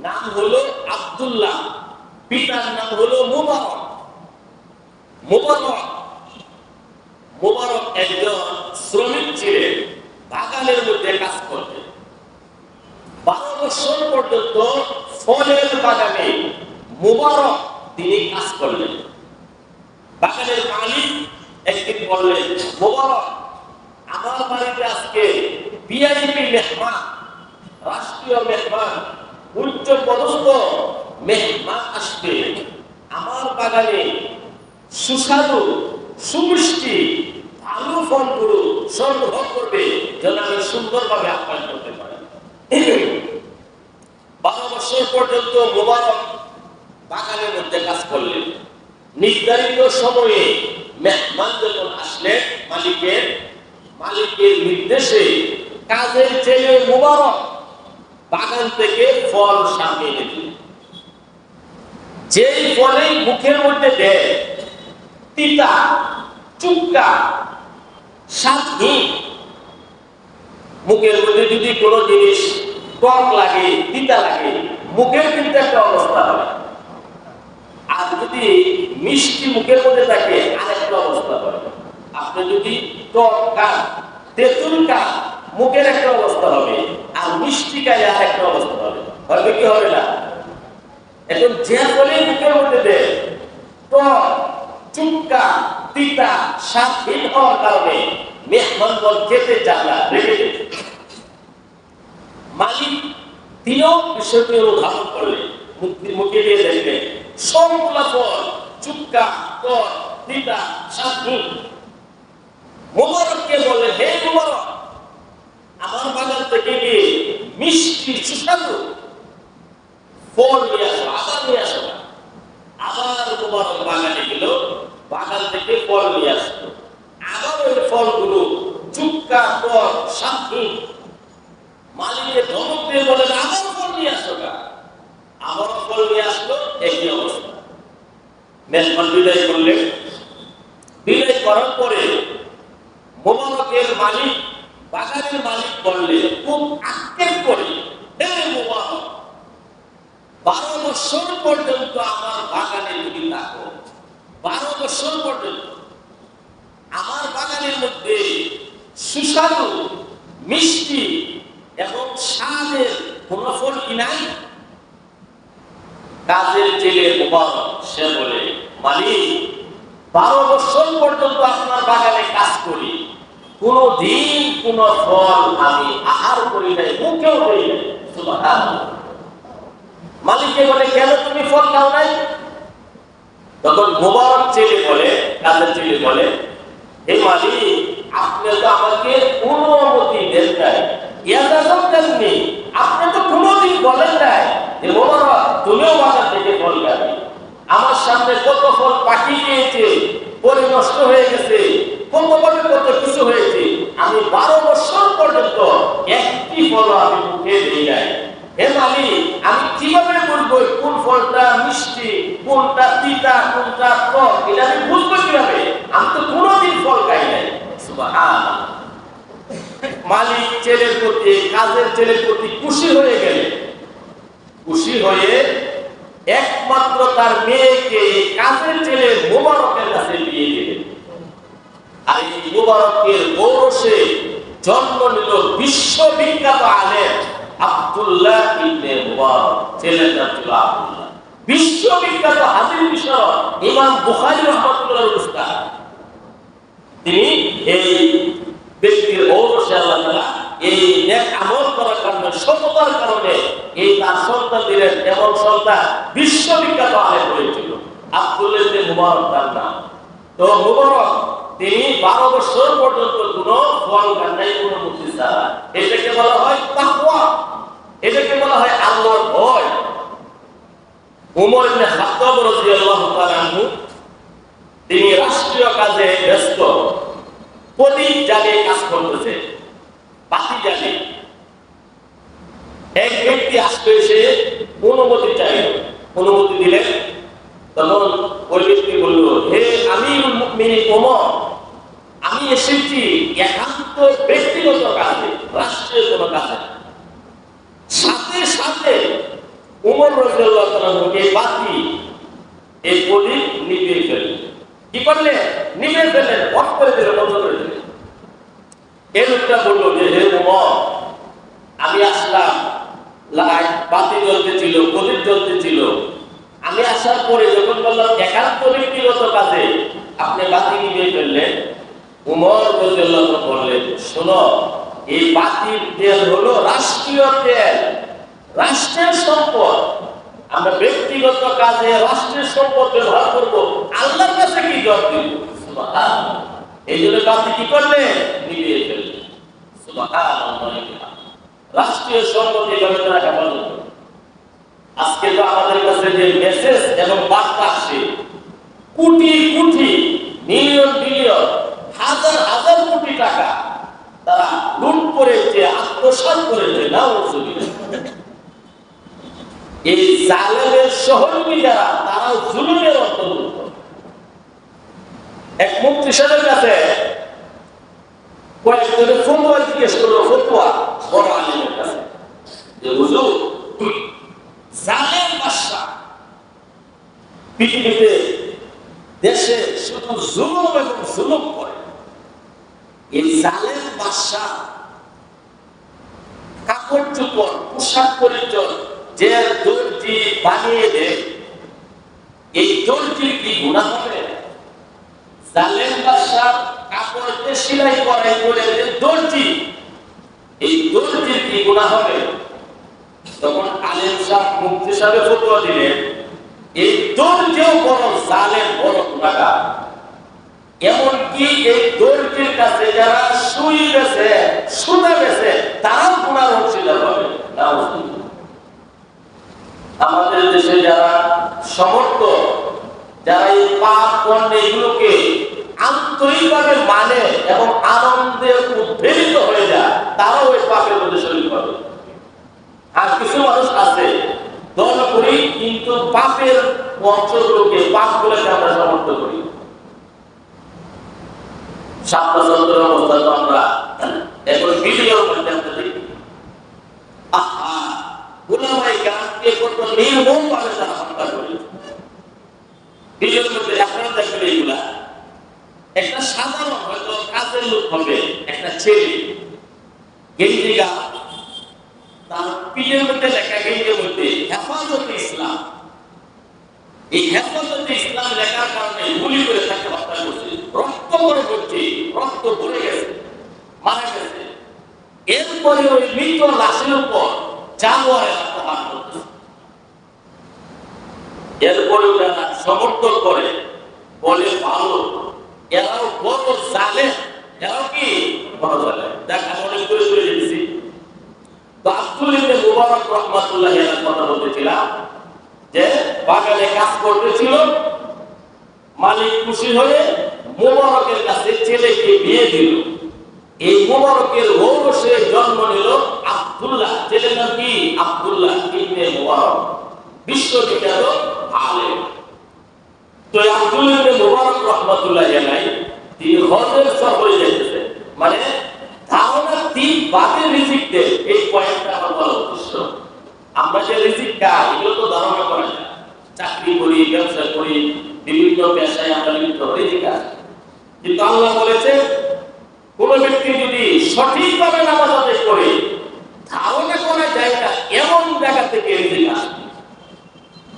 নাম হলো আব্দুল্লাহ, পিতার নাম হলো মুবারক। মুবারক একজন শ্রমিক ছিলেন, বাগানের মধ্যে কাজ করতেন। 12 বছর পর্যন্ত ফলের বাগানে মুবারক তিনি কাজ করলেন। বাগানের মালিক একদিন বললেন, মুবারক, আমার বাড়িতে আজকে ভিআইপি মেহমান, রাষ্ট্রীয় মেহমান, উচ্চ পদস্থ মেহমান আসবে, আমার বাগানে সুস্বাদু সুমিষ্টি ভালো ফলগুলো সংগ্রহ করবে, যেন আমি সুন্দরভাবে আপ্যায়ন করতে পারি। 12 বছর পর্যন্ত মুবারক বাগানের মধ্যে কাজ করলেন। নির্ধারিত সময়ে মেহমান যখন আসলেন, মালিকের নির্দেশে কাজের ছেলে মুবারক বাগান থেকে ফল সামনে এনে দিলেন। যেই ফলেই মুখের মধ্যে দেয়, তিতা, চুক্কা, স্বাদহীন, মুখের মধ্যে যদি কোনো জিনিস টক লাগে, তিতা লাগে, মুখের কিন্তু একটা অবস্থা হয়। আর যদি মিষ্টি মুখের মধ্যে থাকে আরেকটা অবস্থা হয়। আপনি যদি টক খান, তেঁতুল খান, মুখের একটা অবস্থা হবে, আর মিষ্টি খাইলে আরেকটা অবস্থা হবে। হবে কি হবে না? এখন যে ফলে মুখের মধ্যে দেয় টক, চুক্কা, তিতা, স্বাদহীন হওয়ার কারণে মেহমানগণ খেতে চান না, রেখে দেয়। মালিক তিনিও বিষয়টি অনুধাবন করলেন, মুখে দিয়ে দেখলেন সবগুলা ফল চুক্কা, টক, তিতা, স্বাদহীন। মুবারককে বললেন, হে মুবারক, আমার বাগান থেকে গিয়ে মিষ্টি সুস্বাদু ফল নিয়ে আসো, আবার নিয়ে আসো। আবার মুবারক বাগানে গেল, বাগান থেকে ফল নিয়ে আসলো। আবার ওই ফলগুলো চুক্কা, টক, স্বাদহীন। মালিকের ধমক দিয়ে বলেন, আবার ফল নিয়ে আসো। আবার ফল নিয়ে আসলো, একই অবস্থা। মেহমান বিদায় করলেন। বিদায় করার পরে মুবারকের মালিক, বাগানের মালিক বললেন খুব আক্ষেপ করে, হে মুবারক, 12 বছর পর্যন্ত আমার বাগানে তুমি থাকো, 12 বছর পর্যন্ত আমার বাগানের মধ্যে সুস্বাদু মিষ্টি এবং স্বাদের কোন ফল কি নাই? কাজের ছেলে মুবারক সে বলে, মালিক 12 বছর পর্যন্ত আপনার বাগানে কাজ করি, কোনদিন কোন ফল আমি আহার করি নাই, মুখেও করি নাই। সুবহানাল্লাহ। মালিককে বলে, কেন তুমি ফল খাও নাই? তখন মুবারক ছেলে বলে, কাজের ছেলে বলে, হে মালিক, আপনি তো আমাকে অনুমতি দেন নাই, ইজাজত দেননি, আপনি তো কোনোদিন বলেন নাই যে মুবারক তুমিও বাজার থেকে ফল খাবে। আমার সামনে কত ফল পাখি গিয়েছে, পরে নষ্ট হয়ে গেছে, কত কিছু হয়েছে, আমি 12 বছর পর্যন্ত একটি ফল আমি মুখে দিই নাই। হে মালিক, আমি কিভাবে বুঝবো কোন ফলটা মিষ্টি, কোনটা তিতা, কোনটা টক, এটা আমি বুঝবো কিভাবে? আমি তো কোনোদিন ফল খাই নাই। সুবহানাল্লাহ। মালিক ছেলের প্রতি, কাজের ছেলের প্রতি খুশি হয়ে গেলেন। খুশি হয়ে একমাত্র তার মেয়েকে কাজের ছেলে মুবারকের কাছে বিয়ে দিলেন। আর এই মুবারকের ঔরসে জন্ম নিল বিশ্ববিখ্যাত আলেম আব্দুল্লাহ ইবনে মুবারক। ছেলের নাম ছিল আব্দুল্লাহ। বিশ্ববিখ্যাত হাদিস বিশারদ ইমাম বুখারী রাহমাতুল্লাহর উস্তাদ। তিনি এই ব্যক্তির ঔরসে আল্লাহ তাআলা এই নেক আমল করার কারণে, সততার কারণে এই তার সন্তান দিলেন। এমন সন্তান বিশ্ববিখ্যাত আলেম হয়েছিল। আব্দুল্লাহ ইবনে মুবারক তার নাম। তো মুবারক তিনি 12 বছর পর্যন্ত কোনো ফল খান নাই, কোনো মুক্তি ছাড়া। এটাকে বলা হয় তাকওয়া, এটাকে বলা হয় আল্লাহর ভয়। উমর ইবনে খাত্তাব রাদিয়াল্লাহু তাআলা আনহু তিনি রাষ্ট্রীয় কাজে ব্যস্ত, প্রদীপ জ্বালিয়ে কাজ করতেছে, বাতি জ্বালিয়ে। এক ব্যক্তি আসতে এসে অনুমতি চাইল, অনুমতি দিলেন। তখন ওই ব্যক্তি বলল, হে আমিরুল মুমিনিন ওমর, আমি এসেছি একান্ত ব্যক্তিগত কাজে, রাষ্ট্রীয় কোনো কাজে। সাথে সাথে উমর রাদিয়াল্লাহু তাআলা এই বাতি, এই প্রদীপ নিভিয়ে ফেললেন। কি করলেন? নিভিয়ে ফেললেন, অফ করে দিলেন, বন্ধ করে দিলেন। এই লোকটা বলল যে, হে উমর, আমি আসলাম, লাইট বাতি জ্বলতেছিল, প্রদীপ জ্বলতেছিল, আমি আসার পরে যখন বললাম একান্ত ব্যক্তিগত কাজে, আপনি বাতি নিভিয়ে ফেললেন। উমর রাদিয়াল্লাহু তাআলা বললেন, শোনো, এই বাতির তেল হলো রাষ্ট্রীয় তেল, রাষ্ট্রের সম্পদ। আমরা ব্যক্তিগত কাজে রাষ্ট্রের সম্পদ ব্যবহার করব, আল্লাহর কাছে কি জবাব দিব? সুবহানাল্লাহ। এই জন্য বাতি কি করলে? নিভিয়ে ফেললেন। সুবহানাল্লাহ। রাষ্ট্রীয় সম্পদ এইভাবে তারা হেফাজত করে। আজকে তো আমাদের কাছে যে মেসেজ এবং বার্তা আসে, কোটি কোটি, মিলিয়ন বিলিয়ন, হাজার হাজার কোটি টাকা তারা লুট করেছে, আত্মসাৎ করেছে। এই জালেমের সহযোগী যারা, তারাও জুলুমের অন্তর্ভুক্ত। এক মুফতি সাহেবের কাছে কয়েকজনে ফতোয়া জিজ্ঞেস করলো, ফতোয়া বড় আলেমের কাছে, যে হুজুর, জালেম বাদশা পৃথিবীতে দেশে শুধু জুলুম এবং জুলুম করে। এই জালেম বাদশা কাপড় চোপড়, পোশাক পরিচ্ছদ যে দর্জি বানিয়ে দেয়, এই দর্জির কি গুনাহ হবে? জালেম বাদশা কাপড় যে সেলাই করে বলে যে দর্জি, এই দর্জির কি গুনাহ হবে? তখন আলেম সাহেব, মুফতি সাহেব ফতোয়া দিলেন, এই দর্জিও বড় জালেম, বড় গুনাহগার। এমনকি এই দর্জির কাছে যারা সুই বেছে, সুতা বেছে, তারাও গুনার অংশীদার হবে। আমাদের দেশে যারা সমর্থ, যারা এই পাপ পণ্য এগুলোকে আন্তরিকভাবে মানে এবং আনন্দে উদ্বেলিত হয়ে যায়, তারাও ওই পাপের মধ্যে শরীর পাবে। আর কিছু মানুষ আছে, দল করি কিন্তু পাপের অংশগুলোকে, পাপগুলোকে আমরা সমর্থন করি। সাতটা চন্দ্রের অবস্থা তো আমরা এখন ভিডিওর মধ্যে আমরা দেখি। আহা, উলামায়ে কেরামকে কত নির্মমভাবে তারা হত্যা করেছে। নিজের মধ্যে আপনারা দেখবেন এইগুলা একটা সাধারণ হয়তো কাজের লোক হবে, একটা ছেলে গেঞ্জি গা, তার পিঠের মধ্যে লেখা গেঞ্জির মধ্যে হেফাজতে ইসলাম, এই হেফাজতে ইসলাম লেখার কারণে গুলি করে তাকে হত্যা করছে, রক্ত করে পড়ছে, রক্ত পড়ে গেছে, মারা গেছে। এরপরে ওই মৃত লাশের উপর জানোয়ারেরা প্রহার করতেছে। এরপরে ওরা সমর্থন করে, বলে ভালো, এরাও বড় জালেম, এরাও কি বড় জালেম। দেখ আমি অনেক করে চলে যেতেছি। তো আব্দুল ইবনে মুবারক রাহমাতুল্লাহি আলাইহির কথা বলতেছিলাম যে বাগানে কাজ করতেছিল, মালিক খুশি হয়ে মুবারকের কাছে ছেলেকে বিয়ে দিল। এই মুবারকের ঔরসে জন্ম নিল আব্দুল্লাহ, ছেলের নাম কি আব্দুল্লাহ ইবনে মুবারক, বিশ্ববিখ্যাত আলেম। তো আব্দুল ইবনে মুবারক রাহমাতুল্লাহি আলাইহি তিনি হজের সফরে যাইতেছে, মানে ধারণা তিন বাদে রিজিক দেয়, এই পয়েন্টটা আমার বলা উদ্দেশ্য। আমরা যে রিজিক খাই এগুলো তো ধারণা করা যায়, চাকরি করি, ব্যবসা করি, বিভিন্ন পেশায় আমরা লিপ্ত রিজিক আছে। কিন্তু আল্লাহ বলেছে কোন ব্যক্তি যদি সঠিকভাবে নামাজ আদায় করে ধারণা করা যায় না এমন জায়গা থেকে রিজিক আসবে।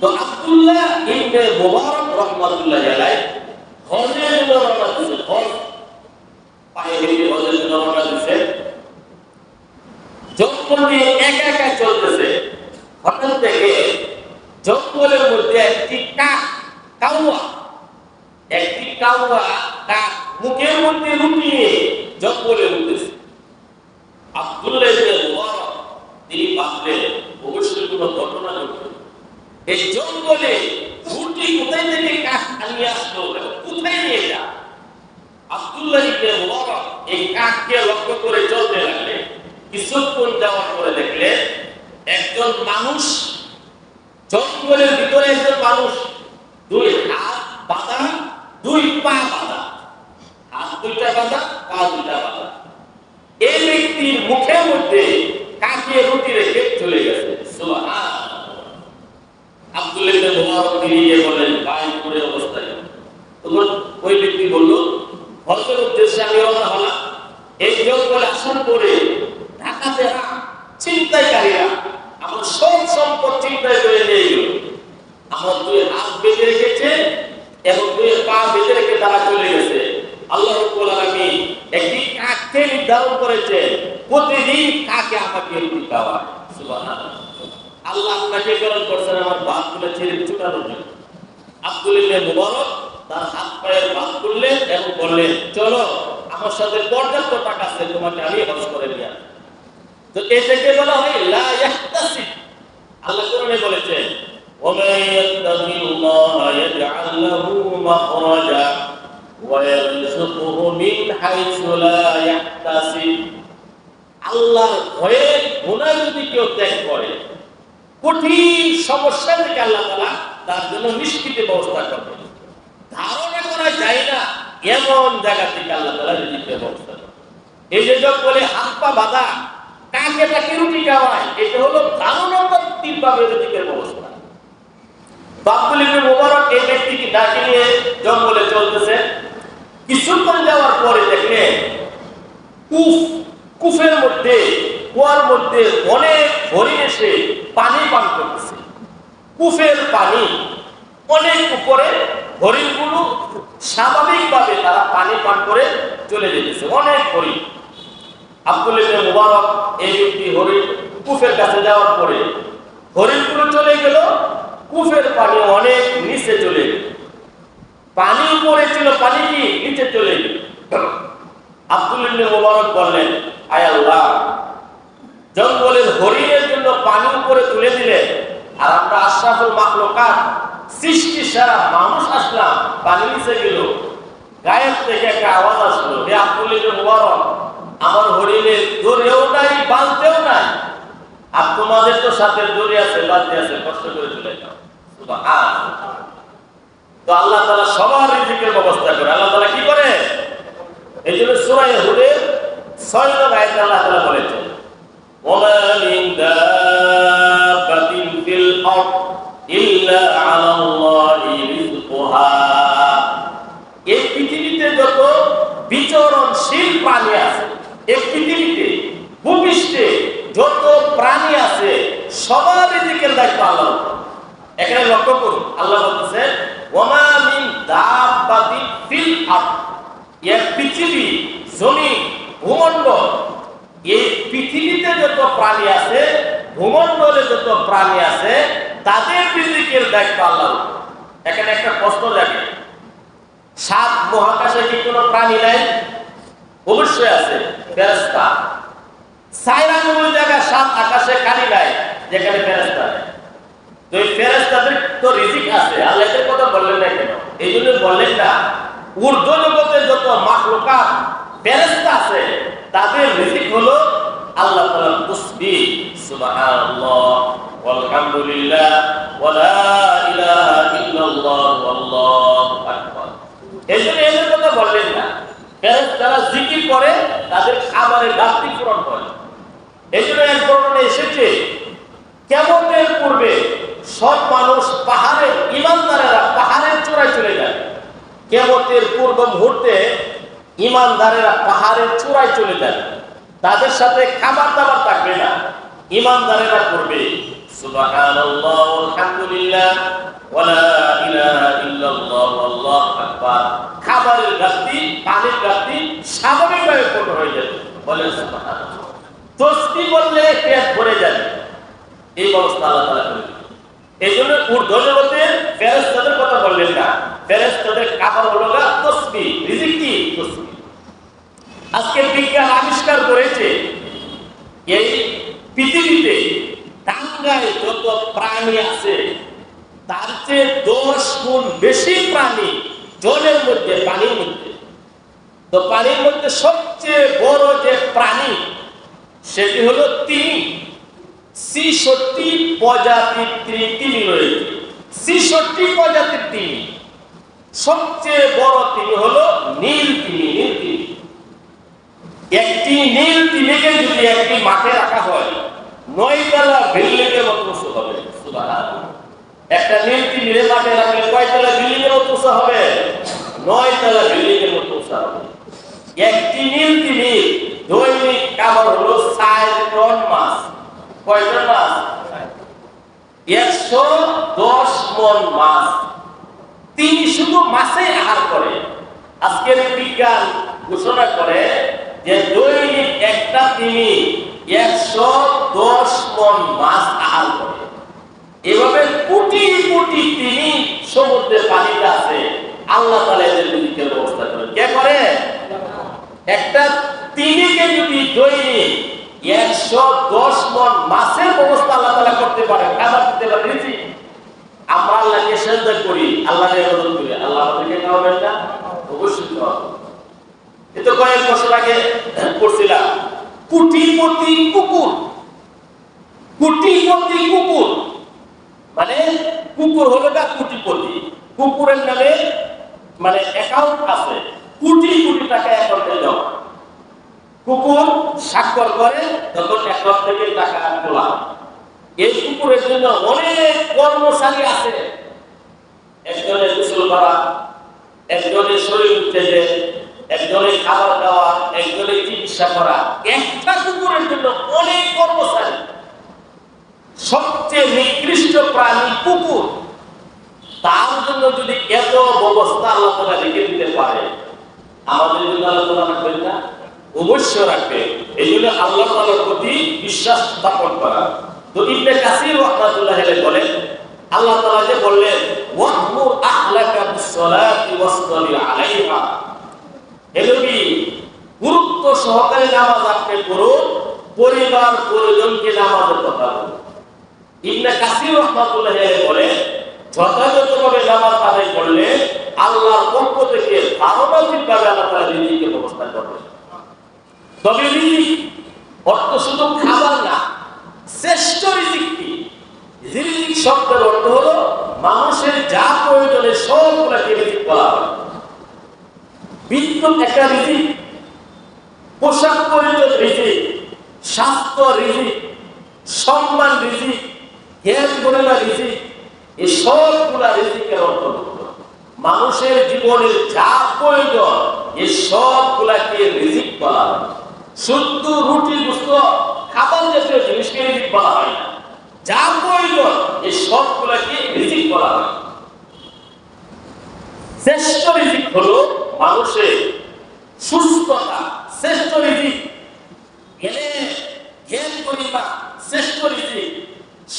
তো আব্দুল্লাহ ইবনে মুবারক রাহমাতুল্লাহি আলাইহি হজের জন্য রওনা দিয়েছে, হজ পায়ে হেঁটে হজের জন্য রওনা দিয়েছে। জঙ্গলে একা একা চলতেছে, হঠাৎ দেখে জঙ্গলের মধ্যে একটি কাউয়া মুখের মধ্যে রুটি নিয়ে জঙ্গলে উঠতেছে। আব্দুল্লাহ ইবনে মুবারক তিনি ভাবলেন অবশ্যই কোনো ঘটনা ঘটবে, এই জঙ্গলে রুটি কোথায় থেকে কাক নিয়ে আসলো, কোথায় নিয়ে যা। আব্দুল্লাহ ইবনে মুবারক এই কাককে লক্ষ্য করে চলতে লাগলেন। কিছুক্ষণ যাওয়ার পরে দেখলেন একজন মানুষ, জঙ্গলের ভিতরে একজন মানুষ, দুই হাত বাঁধা, দুই পা বাঁধা, হাত দুইটা বাঁধা, পা দুইটা বাঁধা। এই ব্যক্তির মুখের মধ্যে কাকে রুটি রেখে চলে গেছে। সুবহানাল্লাহ। আব্দুল্লাহ ইবনে মুবারক তিনি বললেন ভাই পুরো অবস্থায়। তখন ওই ব্যক্তি বলল হজের উদ্দেশ্যে আমি রওনা হলাম, এই জঙ্গলে আসার পরে ডাকাতেরা, ছিনতাইকারীরা আমার সব সম্পদ ছিনতাই করে নিয়ে গেল। আমার দুই হাত বেঁধে রেখেছে এবং দুই পা বেঁধে রেখে তারা চলে গেছে। আল্লাহ রাব্বুল আলামিন একটি কাককে নির্ধারণ করেছে প্রতিদিন কাকে আমাকে রুটি খাওয়ায়। সুবহানাল্লাহ। আল্লাহ আপনাকে প্রেরণ করছেন আমার বাঁধগুলো ছেড়ে ছুটানোর জন্য। আব্দুল ইবনে মুবারক তার হাত পায়ের বাঁধ খুললেন এবং বললেন চলো আমার সাথে পর্যাপ্ত টাকা আছে, তোমাকে আমি হজ করে নিয়ে আসবো। তো এটাকে বলা হয় লা ইয়াহতাসিব। আল্লাহ কোরআনে বলেছেন ওয়া ইয়াত্তাকিল্লাহা ইয়াজআল লাহু মাখরাজা ওয়া ইয়ারযুকুহু মিন হাইসু লা ইয়াহতাসিব। আল্লাহর ভয়ে গুনাহ যদি কেউ ত্যাগ করে কঠিন সমস্যা থেকে আল্লাহ তাআলা তার জন্য নিষ্কৃতির ব্যবস্থা করবেন। ধারণা করা যায় না এমন জায়গা থেকে আল্লাহ তাআলা রিজিকের ব্যবস্থা করবেন। এই যে বলে হাত পা বাঁধা, কাকে তাকে রুটি খাওয়ায়, এটা হলো ধারণাভাবে রিজিকের ব্যবস্থা। আব্দুল ইবনে মুবারক এই ব্যক্তিকে ডাকে নিয়ে জঙ্গলে চলতেছে। কিছুক্ষণ যাওয়ার পরে দেখলেন কুফের মধ্যে, কুয়ার মধ্যে অনেক হরিণ এসে পানি পান করতেছে। কুফের পানি অনেক উপরে, হরিণগুলো স্বাভাবিকভাবে তারা পানি পান করে চলে যেতেছে, অনেক হরিণ। আব্দুল ইবনে মুবারক এই ব্যক্তি হরিণ কুফের কাছে যাওয়ার পরে হরিণগুলো চলে গেল, কুফের পানি অনেক নিচে চলে গেল। পানি উপরে ছিল, পানি কি নিচে চলে গেল। আব্দুল ইবনে মুবারক বললেন আয় আল্লাহ, জঙ্গলের হরিণের জন্য পানি উপরে তুলে দিলেন, আর আমরা আশরাফুল মাখলুকাত সৃষ্টি সারা মানুষ আসলাম, পানি নিচে গেল। গায়ের থেকে একটা আওয়াজ আসলো, হে আব্দুল ইবনে মুবারক, আমার হরিণের দড়িও নাই, বাঁধতেও নাই, আর তোমাদের তো সাথে দড়ি আছে, বাঁধতে আছে, কষ্ট করে চলে যাও। সুবহানাল্লাহ। তো আল্লাহ তাআলা সবার রিজিকের ব্যবস্থা করে। আল্লাহ তাআলা কি করে? এই জন্য সূরা হুদের 6 নম্বর আয়াতে আল্লাহ তাআলা বলেছেন ওয়া মা মিন দাব ইল্লা আলাল্লাহি রিজকুহা। এই পৃথিবীতে যত বিচরণশীল প্রাণী আছে, এই পৃথিবীতে ভূপৃষ্ঠে যত প্রাণী আছে সবার রিজিকের দায়িত্ব আল্লাহর। এখানে লক্ষ্য করুন, আল্লাহ বলতেছেন ওয়ামা মিন দাব্বাতিন ফিল আরদ, এই পৃথিবী, জমিন, ভূমণ্ডল, এই পৃথিবীতে যত প্রাণী আছে, ভূমণ্ডলে যত প্রাণী আছে, তাদের রিজিকের দায়িত্ব আল্লাহর। এখানে একটা প্রশ্ন জাগে, সাত মহাকাশে কি কোনো প্রাণী নাই? অবশ্যই আছে, ফেরেশতা। সাইরানুল জায়গা সাত আকাশে কারি নাই যেখানে ফেরেশতা নেই। তো এই ফেরেশতাদের তো রিজিক আছে, আল্লাহ এর কথা বললেন না কেন? এই জন্য বললেন না ঊর্ধ্ব জগতে যত মাখলুকাত ফেরেশতা আছে তাদের রিজিক হলো আল্লাহ তাআলার তাসবিহ, সুবহানাল্লাহ ওয়ালহামদুলিল্লাহ ওয়ালা ইলাহা ইল্লাল্লাহ ওয়াল্লাহু আকবার। এই জন্য এর কথা বললেন না। ফেরেশতারা জিকির করে তাদের খাবারের ঘাটতি পূরণ করে। এই জন্য এক বর্ণনা এসেছে কিয়ামতের পূর্বে সব মানুষ পাহাড়ে, ঈমানদারেরা পাহাড়ের চূড়ায় চলে যায়। কিয়ামতের পূর্ব মুহূর্তে ঈমানদারেরা পাহাড়ের চূড়ায় চলে যায়, তাদের সাথে খাবার দাবার থাকবে না। ঈমানদারেরা করবে সুবহানাল্লাহ আলহামদুলিল্লাহ ওয়ালা ইলাহা ইল্লাল্লাহ আল্লাহু আকবার। খাবারের ঘাটতি, পানির ঘাটতি স্বাভাবিকভাবে পূর্ণ হয়ে যাবে। বলেন সুবহানাল্লাহ। তাসবিহ বললে পেট ভরে যাবে, এই ব্যবস্থা আল্লাহ তাআলা করে দিবেন। এই জন্য ঊর্ধ্ব জগতের ফেরেশতাদের কথা বললেন না, ফেরেশতাদের খাবার হলো তাসবিহ, রিজিক কি? তাসবিহ। আজকে বিজ্ঞান আবিষ্কার করেছে এই পৃথিবীতে টাঙ্গায় যত প্রাণী আছে তার চেয়ে 10 গুণ বেশি প্রাণী জলের মধ্যে, পানির মধ্যে। তো পানির মধ্যে সবচেয়ে বড় যে প্রাণী সেটি হলো তিমি। 66 প্রজাতির তিমি রয়েছে, 66 প্রজাতির তিমি। সবচেয়ে বড় তিমি হলো নীল তিমি। নীল তিমি, একটি নীল তিমিকে যদি একটি মাঠে রাখা হয় 9 তলা বিল্ডিং এর মতো উঁচু হবে। সুবহানাল্লাহ। একটা নীল তিমিরে মাঠে রাখলে কয় তলা বিল্ডিং এর মতো উঁচু হবে? 9 তলা বিল্ডিং এর মতো উঁচু হবে। একটি নীল তিমি দৈনিক খাবার হলো 4 টন মাছ। কয় টন মাছ? 110 মণ মাছ। তিনি শুধু মাছে আহার করে। আজকের বিজ্ঞান ঘোষণা করে যে দৈনিক একটা তিমি 110 মণ মাছ আহার করে। এভাবে কোটি কোটি তিমি সমুদ্রের পানিতে আছে, আল্লাহ তাআলা এদের রিজিকের ব্যবস্থা করেন। কে করে? একটা তিমিকে যদি দৈনিক 110 মণ মাছের ব্যবস্থা আল্লাহ তাআলা করতে পারে, খাবার দিতে পারে, রিজিক। আমরা আল্লাহকে সিজদা করি, আল্লাহর ইবাদত করি, আল্লাহ আমাদেরকে খাওয়াবেন না? অবশ্যই খাওয়াবেন। এতো কয়েক বছর আগে পড়ছিলাম কোটিপতি কুকুর। কোটিপতি কুকুর মানে কুকুর হলো না কোটিপতি। কুকুরের নামে মানে অ্যাকাউন্ট আছে, কোটি কোটি টাকা অ্যাকাউন্টে জমা। কুকুর স্বাক্ষর করে তখন অ্যাকাউন্ট থেকে টাকা তোলা হয়। এই কুকুরের জন্য অনেক কর্মচারী আছে, একজনের গোসল করা, একজনের শরীর উঠতে, একজনের খাবার দেওয়া, একজনের চিকিৎসা করা। একটা কুকুরের জন্য অনেক কর্মচারী। সবচেয়ে নিকৃষ্ট প্রাণী কুকুর, তার জন্য যদি এত ব্যবস্থা আল্লাহ তাআলা রেখে দিতে পারে, আমাদের জন্য আল্লাহ তাআলা রাখবেন না? অবশ্যই রাখবে। এই জন্য আল্লাহ তাআলার প্রতি বিশ্বাস স্থাপন করা। তো ইবনে কাসির রাহমাতুল্লাহ আলাইহি বলেন, আল্লাহ তাআলা যে বললেন ওয়াহমুর আহলাকা বিসসালাতি ওয়াসতালি আলাইহা, এজন্য গুরুত্ব সহকারে নামাজ আপনি করুন, পরিবার পরিজনকে নামাজের কথা বলুন। ইবনে কাসির রাহমাতুল্লাহ আলাইহি বলেন যথাযথভাবে নামাজ আদায় করলে আল্লাহর পক্ষ থেকে ধারণাতিকভাবে আল্লাহ তাআলা রিজিকের ব্যবস্থা করবেন। তবে রিজিক অর্থ শুধু খাবার না, শ্রেষ্ঠ রিজিক কি? রিজিক শব্দের অর্থ হলো মানুষের যা প্রয়োজনে সবগুলোকে রিজিক বলা হয়। বিদ্যুৎ একটা রিজিক, পোশাক পরিচ্ছদ রিজিক, স্বাস্থ্য রিজিক, সম্মান রিজিক, জ্ঞান গণনা রিজিক, এই সবগুলা রিজিকের অন্তর্ভুক্ত। মানুষের জীবনের যা প্রয়োজন এই সবগুলাকে রিজিক বলা হয়। শুদ্ধ রুটি গোস্ত খাবার জাতীয় জিনিসকে রিজিক বলা হয় না। যা প্রয়োজন এই সবগুলাকে রিজিক বলা হয়। শ্রেষ্ঠ রিজিক হলো মানুষের সুস্থতা, শ্রেষ্ঠ রিজিক জ্ঞান করিবা, শ্রেষ্ঠ রিজিক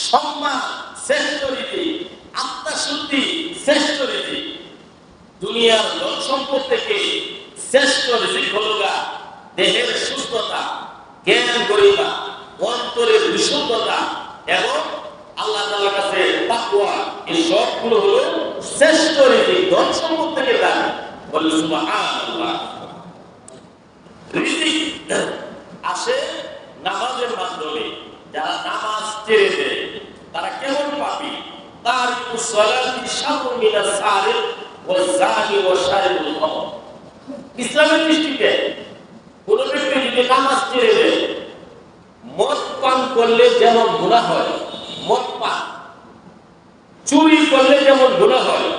সম্মান, শ্রেষ্ঠ রিজিক আত্মশুদ্ধি, শ্রেষ্ঠ রিজিক। দুনিয়ার ধন সম্পদ থেকে শ্রেষ্ঠ রিজিক হলো দেহের সুস্থতা, জ্ঞান করিবা, অন্তরের বিশুদ্ধতা এবং আল্লাহ তাআলার কাছে তাকওয়া। এই সবগুলো হলো শ্রেষ্ঠ রিজিক, ধন সম্পদ থেকে দামি। বলি সুবহানাল্লাহ। রিজিক আসে নামাজের মাধ্যমে। যারা নামাজ ছেড়ে দেয় তারা কেমন পাপী? তারিকু সালাতি শাররুন মিনাস সারিক ওয়া যানি ওয়া শারিবুল খামর। ইসলামের দৃষ্টিতে কোন ব্যক্তি যদি নামাজ ছেড়ে দেয়, মদ পান করলে যেমন গুনাহ হয়, মদ পান, চুরি করলে যেমন গুনাহ হয়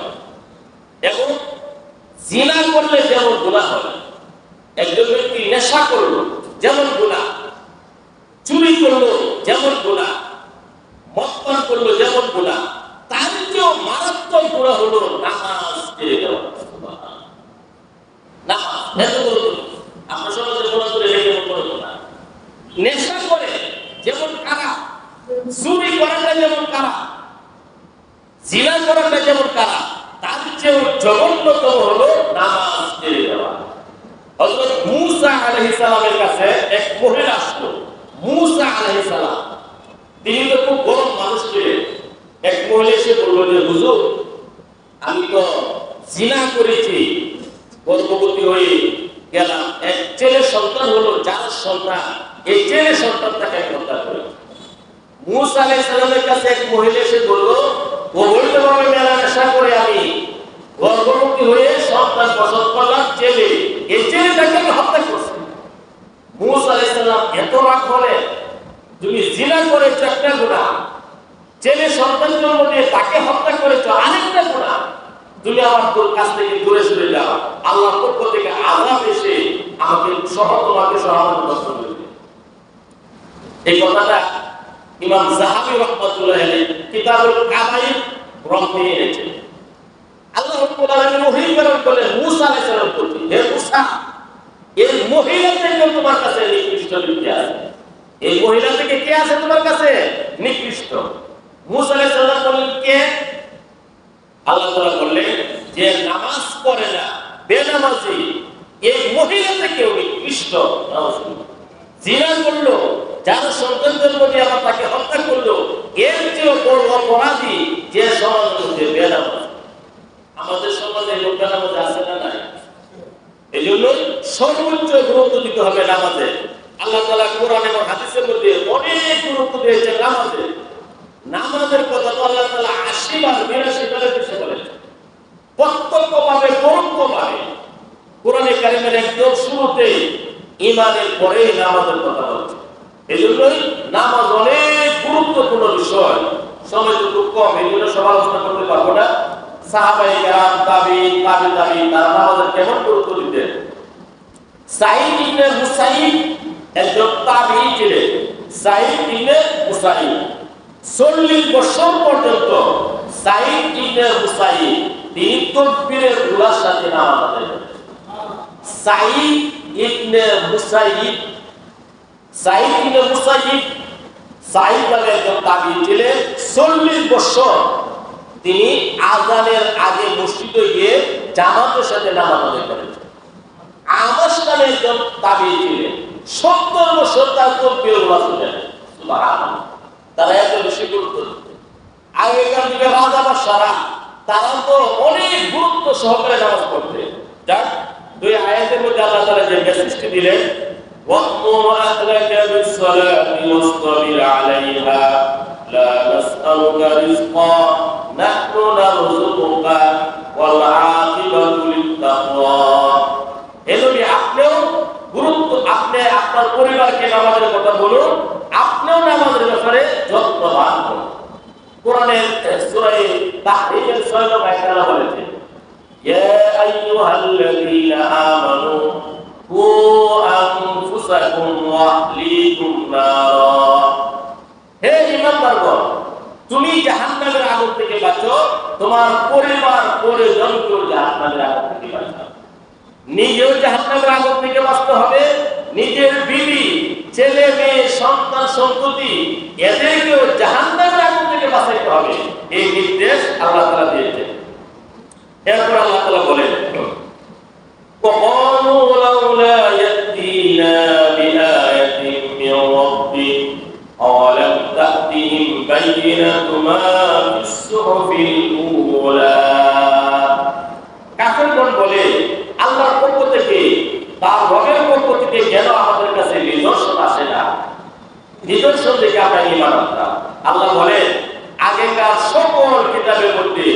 এবং জিনা করলে যেমন গুনাহ হয়, একজন ব্যক্তি নেশা করলো যেমন গুনাহ, চুরি করলো যেমন গুনাহ, মদ পান করলো যেমন গুনাহ, তার চেয়েও মারাত্মক গুনাহ হলো নামাজ ছেড়ে দেওয়া। নামাজ এত গুরুত্ব, আমরা সমাজে গুনাহ করে রেখে করবো না। নেশা করে যেমন খারাপ, চুরি করাটা যেমন খারাপ, জিনা করাটা যেমন খারাপ, তার চেয়েও জঘন্যতম হলো নামাজ ছেড়ে দেওয়া। হযরত মূসা আলাইহিস সালামের কাছে এক মহিলা আসলো। মূসা আলাইহিস সালাম তিনি তো খুব গরম মানুষ ছিলেন। এক মহিলা এসে বলল যে হুজুর, আমি তো জিনা করেছি, গর্ভবতী হয়ে গেলাম, এক ছেলে সন্তান হলো, যার সন্তান, এই ছেলে সন্তানটাকে হত্যা করে। মূসা আলাইহিস সালামের কাছে এক মহিলা এসে বলল, ও বলতে পারবে মেলা নেশা করে আমি গর্ভবতী হয়ে সন্তান প্রসব করলাম, ছেলে, এই ছেলেটাকে আমি হত্যা করছি। মূসা আলাইহিস সালাম এত রাগ হলেন, তুমি জিনা করেছো একটা গুনাহ, ছেলে সন্তান জন্ম দিয়ে তাকে হত্যা করেছো আরেকটা গুনাহ, তুমি আমার কাছ থেকে দূরে সরে যাও, আল্লাহর পক্ষ থেকে আযাব এসে আমাকে তোমাকে সহযোগিতা করবে। এই কথাটা ইমাম যাহাবী রাহমাতুল্লাহি আলাইহি কিতাবুল কাবাইর গ্রন্থে এনেছেন। আল্লাহ রাব্বুল আলামিন ওহী প্রেরণ করলেন মূসা আলাইহিস সালামের প্রতি, হে মূসা, এই মহিলা থেকে তোমার কাছে নিকৃষ্ট ব্যক্তি আছে। এই মহিলা থেকে কে আছে তোমার কাছে নিকৃষ্ট? মূসা আলাইহিস সালাম বললেন কে? আল্লাহ তাআলা বললেন যে নামাজ পড়ে না, বেনামাজি, এই মহিলা থেকেও নিকৃষ্ট। জিনা করলো, যার সন্তান জন্ম দিয়ে আবার তাকে হত্যা করলো, এর চেয়েও বড় অপরাধী যে সমাজের মধ্যে বেনামাজি। আমাদের সমাজে লোক বেনামাজ আছে না নাই? এই জন্য সর্বোচ্চ গুরুত্ব দিতে হবে নামাজে। আল্লাহ তাআলা কোরআন এবং হাদিসের মধ্যে অনেক গুরুত্ব দিয়েছেন নামাজে। নামাজের কথা তো আল্লাহ তাআলা ৮০ বার ৮২ বারের বেশি বলেছেন, প্রত্যক্ষভাবে পরোক্ষভাবে। কোরআনে কারীমের একদম শুরুতে ঈমানের পরে নামাজের কথা বলছে। এই জন্যই নামাজ অনেক গুরুত্বপূর্ণ বিষয়। সময় তো খুব কম, এই জন্য সব আলোচনা করতে পারবো না। সাহাবায়ে কেরাম, তাবিঈন, তাবিঈন তারা নামাজের কেমন গুরুত্ব দিতেন। সাঈদ ইবনে মুসাইয়িব একজন তাবিঈ ছিলেন। সাঈদ ইবনে মুসাইয়িব ৪০ বছর পর্যন্ত সাঈদ ইবনে মুসাইয়িব তিনি তাকবীরের উলার সাথে নামাজ আদায় করতেন। সাঈদ ইবনে মুসাইয়িব সাঈদ নামে একজন তাবিঈ ছিলেন। ৪০ বছর তিনি আযানের আগে মসজিদে গিয়ে জামাতের সাথে নামাজ আদায় করেছেন। আমাস নামে একজন তাবিঈ ছিলেন। ৭০ বছর তার তাকবীরের উলার ছিলেন। সুবহানাল্লাহ। তারা এত বেশি গুরুত্ব দিতেন। আগেকার যুগে রাজা বাদশাহরা তারা তো অনেক গুরুত্ব সহকারে নামাজ পড়তেন। যাক, দুই আয়াতের মধ্যে আল্লাহ তাআলা যে মেসেজটি দিলেন, ওয়া'মুর আহলাকা বিস-সালাতি ওয়াসতাবির আলাইহা লা নাসআলুকা রিজকা নাহনু নারযুকুকা ওয়াল আকিবাতু লিত-তাকওয়া। হে নবী, আপনিও গুরুত্ব, আপনি আপনার পরিবারকে নামাজের কথা বলুন, আপনিও নামাজের ব্যাপারে যত্নবান হন। কোরআনের সূরা ইয়া আইয়ুহাল্লাযীনা আমানু কু আনফুসাকুম ওয়া আহলিকুম নারা। হে ঈমানদারগণ, তুমি জাহান্নামের আগুন থেকে বাঁচো, তোমার পরিবার পরিজনকেও জাহান্নামের আগুন থেকে বাঁচাও। নিজেও জাহান্নামের আগুন থেকে বাঁচতে হবে, নিজের বিবি, ছেলে মেয়ে, সন্তান সন্ততি এদেরকেও জাহান্নামের আগুন থেকে বাঁচাইতে হবে। এই নির্দেশ আল্লাহ তাআলা দিয়েছেন। এরপর আল্লাহ তাআলা বলেন, وَقَالُوا لَوْلَا يَأْتِينَا بِآيَةٍ مِّن رَّبِّهِ أَوَلَمْ تَأْتِهِمْ بَيِّنَةُ مَا فِي الصُّحُفِ الْأُولَى। কাফিরগণ বলে, আল্লাহর পক্ষ থেকে, তার রবের পক্ষ থেকে যেন আমাদের কাছে নিদর্শন আসে না, নিদর্শন দেখে আমরা ঈমান আনতাম। আল্লাহ বলেন, আগেকার সকল কিতাবের মধ্যে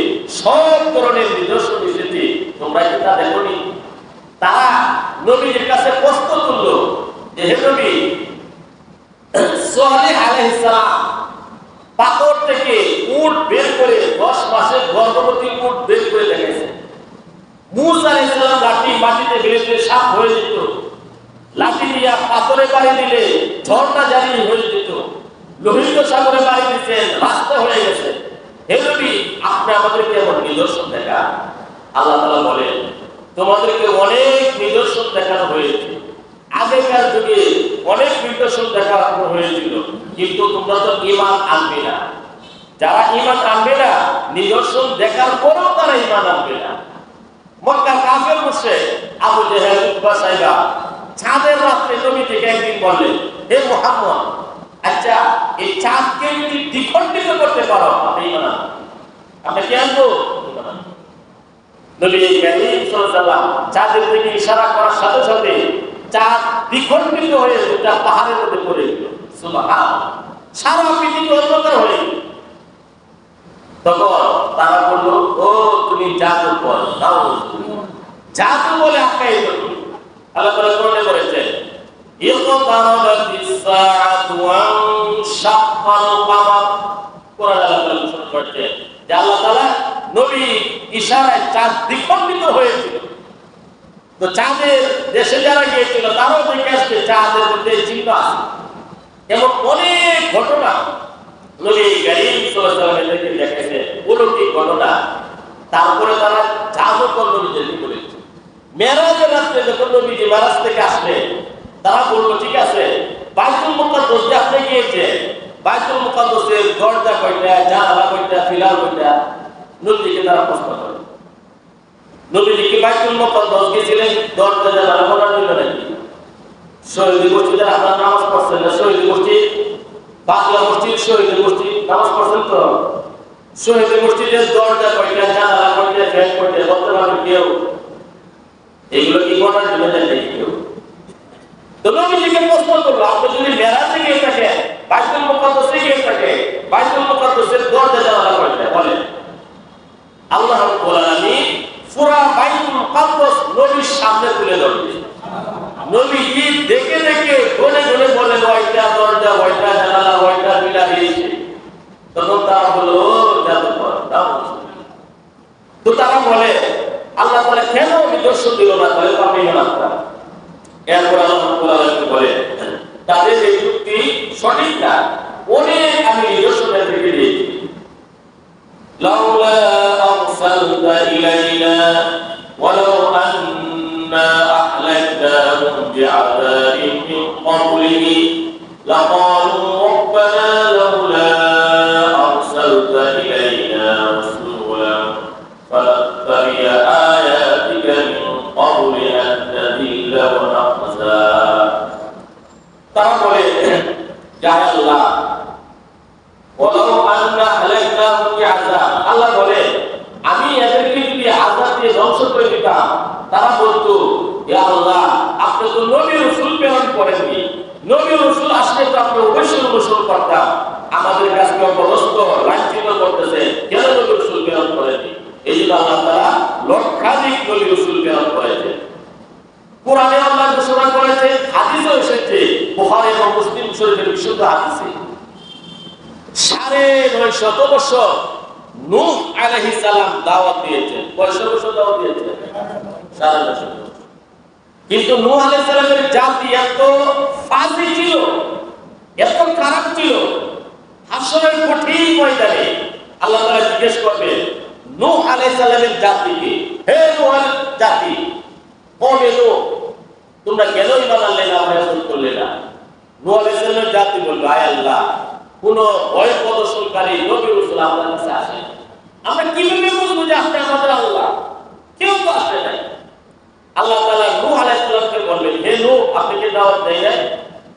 সব ধরনের নিদর্শন এসেছে, তোমরা কি তা দেখোনি? তারা নবীর কাছে প্রশ্ন তুলল যে, হে নবী, সালেহ আলাইহিস সালাম পাথর থেকে উট বের করে 10 মাসের গর্ভবতী উট বের করে দেখাইছে। মূসা আলাইহিস সালাম লাঠি মাটিতে ফেলে সাপ হয়ে যেত, লাঠি দিয়া পাথরে বাড়ি দিলে ঝর্ণা জারি হয়ে যেত, লোহিত সাগরে বাড়ি দিচ্ছেন, রাস্তা হয়ে গেছে। হে নবী, আপনি আমাদেরকে এমন নিদর্শন দেখান। আল্লাহ তাআলা বলেন, তোমাদেরকে অনেক নিদর্শন দেখানো হয়েছে, আগেকার যুগে অনেক নিদর্শন দেখানো হয়েছিল, কিন্তু তোমরা তো ঈমান আনবে না। যারা ঈমান আনবে না, নিদর্শন দেখার পরেও তারা ঈমান আনবে না। মক্কার কাফের মুশরিক আবু জেহেল, উতবা, সাইবা চাঁদের রাতে নবী থেকে একদিন বললেন, হে মুহাম্মদ, আচ্ছা এই চাঁদকে যদি দ্বিখণ্ডিত করতে পারো, আপনি ঈমান আনবেন? আপনি কি আনবো? নবী কারীম সাল্লাল্লাহু আলাইহি ওয়াসাল্লাম চাঁদের দিকে ইশারা করার সাথে সাথে চাঁদ দ্বিখণ্ডিত হয়ে একটা পাহাড়ের মধ্যে পড়ে গেল। সুবহানাল্লাহ, সারা পৃথিবী অন্ধকার হয়ে গেল। তখন তারা বলল, ও তুমি জাদু করো, জাদু বলে আখ্যায়িত। আল্লাহ তাআলা কোরআনে বলেছেন, ইকতারাবাতিস সাআতু ওয়ানশাক্কাল কমার। কোরআনে আল্লাহ তাআলা ঘোষণা করেছেন যে আল্লাহ তাআলা নবী ইশারায় চাঁদ দ্বিখণ্ডিত হয়েছিল। তো চাঁদের দেশে যারা গিয়েছিল তারাও দেখে আসছে চাঁদের মধ্যে চিহ্ন আছে। এমন অনেক ঘটনা নবী কারীম সাল্লাল্লাহু আলাইহি ওয়াসাল্লাম দেখেছে, অলৌকিক ঘটনা। তারপরে তারা জাদু করল, নিজেকে বলেছে। মেরাজের রাতে যখন নবীজি মেরাজ থেকে আসলেন, তারা বলল, ঠিক আছে, বাইতুল মুকাদ্দাস আপনি গিয়েছেন, বাইতুল মুকাদ্দাসের দরজা কয়টা, জানালা কয়টা, ফিলার কয়টা? নবীজিকে তারা প্রশ্ন করে, নবীজি কি বাইতুল মুকাদ্দাস গিয়েছিলেন দরজা জানালা খোলার জন্য নাকি? শহীদ মসজিদে আপনারা নামাজ পড়ছেন না? শহীদ মসজিদ, বাংলা মসজিদ, শহীদ মসজিদ নামাজ পড়ছেন তো? শহীদ মসজিদের দরজা কয়টা, জানালা কয়টা, ফ্যান কয়টা বলতে পারবে কেউ? এগুলো কি করার জন্য জানেন কেউ? তো নবীজিকে প্রশ্ন করলো, আপনি যদি মেরাজে গিয়ে থাকেন, বাইতুল মুকাদ্দাসে গিয়ে থাকেন, বাইতুল মুকাদ্দাসের দরজা জানালা কয়টা বলেন? আল্লাহ রাব্বুল আলামিন পুরা বাইতুল মুকাদ্দাস নবীর সামনে তুলে ধরলেন। নবীজি দেখে দেখে গনে গনে বলেন, ওইটা দরজা, ওইটা জানালা, ওইটা পিলার এসে। তখন তারা বলল, জাদুকর। তো তারা বলে, আল্লাহ তাআলা কেন নিদর্শন দিল না, তাহলে তো আমি মানতাম। এরপর আল্লাহ রাব্বুল আলামিন বলে, তাদের এই যুক্তি সঠিক না, অনেক আমি নিদর্শনের থেকে দিয়েছি। লাউলা আরসালতা ইলাইনা ওয়ালাউ আন্না আহলাকনাহুম বিআযাবিন মিন ক্বাবলিহি লাকালু রাব্বানা লাউলা আরসালতা ইলাইনা রাসূলান ফানাত্তাবি'a আয়াতিকা মিন ক্বাবলি আন নাযিল্লা ওয়া নাখযা। তারা বলে, ইয়া আল্লাহ, ওয়ালাউ আন্না আহলাকনাহুম বিআযাব, আল্লাহ বলে আমি এদেরকে যদি আযাব দিয়ে ধ্বংস করে দিতাম, তারা বলতো, ইয়া আল্লাহ, আপনি তো নবী রাসূল প্রেরণ করেননি, নবী রাসূল আসলে তো আমরা অবশ্যই অনুসরণ করতাম, আমাদের কাছে অপদস্থ লাঞ্ছিত করতেছে, কেন নবী রাসূল প্রেরণ করেননি? এই জন্য আল্লাহ তাআলা লক্ষাধিক নবী রাসূল প্রেরণ করেছেন। কোরআনে আল্লাহ ঘোষণা করেছেন, হাদিসেও এসেছে, বুখারী এবং মুসলিম শরীফের বিশুদ্ধ হাদিসে, ৯৫০ বছর নূহ আলাইহিস সালাম দাওয়াত দিয়েছেন, কয়শো বছর দাওয়াত দিয়েছেন? 950 বছর। কিন্তু নূহ আলাইহিস সালামের জাতি এত ফাসি ছিল, এত খারাপ ছিল, হাসরের কঠিন ময়দানে আল্লাহ তাআলা জিজ্ঞেস করবে নূহ আলাইহিস সালামের জাতিকে, হে নূহ জাতি, কওমে নূহ, তোমরা কেন ঈমান আনলে না, ইবাদত করলে না? নূহ আলাইহিস সালামের জাতি বলল, আয় আল্লাহ, কোন ভয় প্রদর্শনকারী নবী রাসূল আমাদের কাছে আসে, আমরা কিভাবে বুঝবো যে আপনি আমাদের আল্লাহ? কেউ তো আসে নাই। আল্লাহ তাআলা নূহ আলাইহিস সালামকে বলবেন, হে নূহ, আপনি কি দাওয়াত দেন নাই?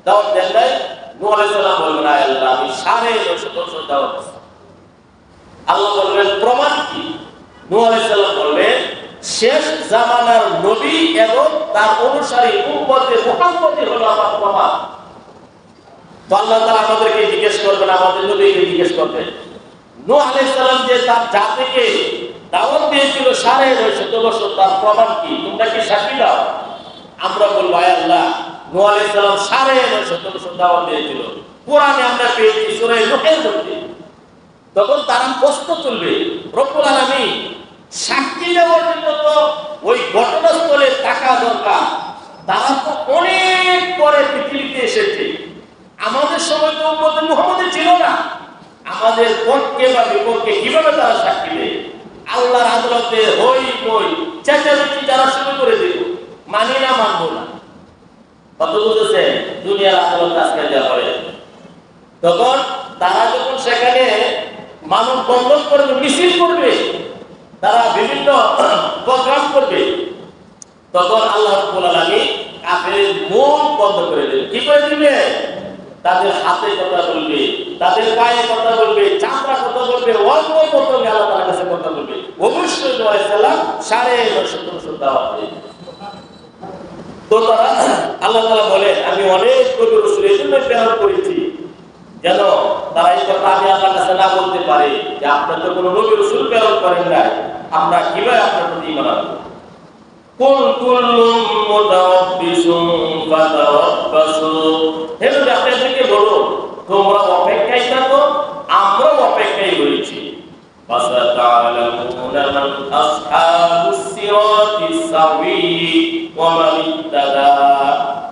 দাওয়াত দেন নাই? নূহ আলাইহিস সালাম বলবেন, আয় আল্লাহ, আমি 950 বছর দাওয়াত দিয়েছি। আল্লাহ বলবেন, প্রমাণ কি? নূহ আলাইহিস সালাম বলবেন, শেষ জামানার নবী এবং তার অনুসারী উম্মতে মুহাম্মদী হলো আমার প্রমাণ। তো আল্লাহ তাআলা আমাদেরকে জিজ্ঞেস করবেন, আমাদের নবীকে জিজ্ঞেস করবেন, নূহ আলাইহিস সালাম যে তার জাতিকে দাওয়াত দিয়েছিল 950 বছর, তার প্রমাণ কি? তোমরা কি সাক্ষী দাও? আমরা বলবো, আয় আল্লাহ, নূহ আলাইহিস সালাম 950 বছর দাওয়াত দিয়েছিল, কোরআনে আমরা পেয়েছি সূরা নূহের মধ্যে। তখন তারা প্রশ্ন তুলবে, রব্বুল আলামিন, সাক্ষী দেওয়ার জন্য তো ওই ঘটনাস্থলে থাকা দরকার। তারা তো অনেক পরে পৃথিবীতে এসেছে, আমাদের সময় তো উম্মতে মুহাম্মদী ছিল না, আমাদের পক্ষে বা বিপক্ষে কিভাবে তারা সাক্ষী দেয়? আল্লাহর আদালতে হই হই চেঁচামেচি যারা শুরু করে দিল, মানি না, মানবো না। কত বুঝেছে দুনিয়ার আদালত আজকে দেওয়া হয়। তখন তারা যখন সেখানে মানব বন্ধন করবে, মিছিল করবে, তারা বিভিন্ন প্রোগ্রাম করবে, তখন আল্লাহ রাব্বুল আলামিন কাফেরের মুখ বন্ধ করে দেবে। কি করে দিবে? তাদের হাতে কথা বলবে, তাদের পায়ে কথা বলবে, চামড়া কথা বলবে, অঙ্গ প্রত্যঙ্গে আল্লাহ তাআলার কাছে কথা বলবে। অবশ্যই নূহ আলাইহিস সালাম 950 বছর দাওয়াত দিয়েছে। তো তারা আল্লাহ তাআলা বলে, আমি অনেক নবী রাসূল এই জন্য প্রেরণ করেছি যেন তারা এই কথা আমি আল্লাহর কাছে না বলতে পারে যে আপনি তো কোনো নবী রাসূল প্রেরণ করেন নাই, আমরা কিভাবে আপনার প্রতি ঈমান আনবো? কুল কুল্লুম মুতাওয়াব্বিসুন ফাতাওয়াব্বাসু, হে নবী, আপনাদেরকে বলো তোমরা অপেক্ষায় থাকো, আমরাও অপেক্ষায় রয়েছি। ফাসাতা'লামুনা মান আসহাবুস সিরাতিস সাওয়ী ওয়া মান ইত্তাদা,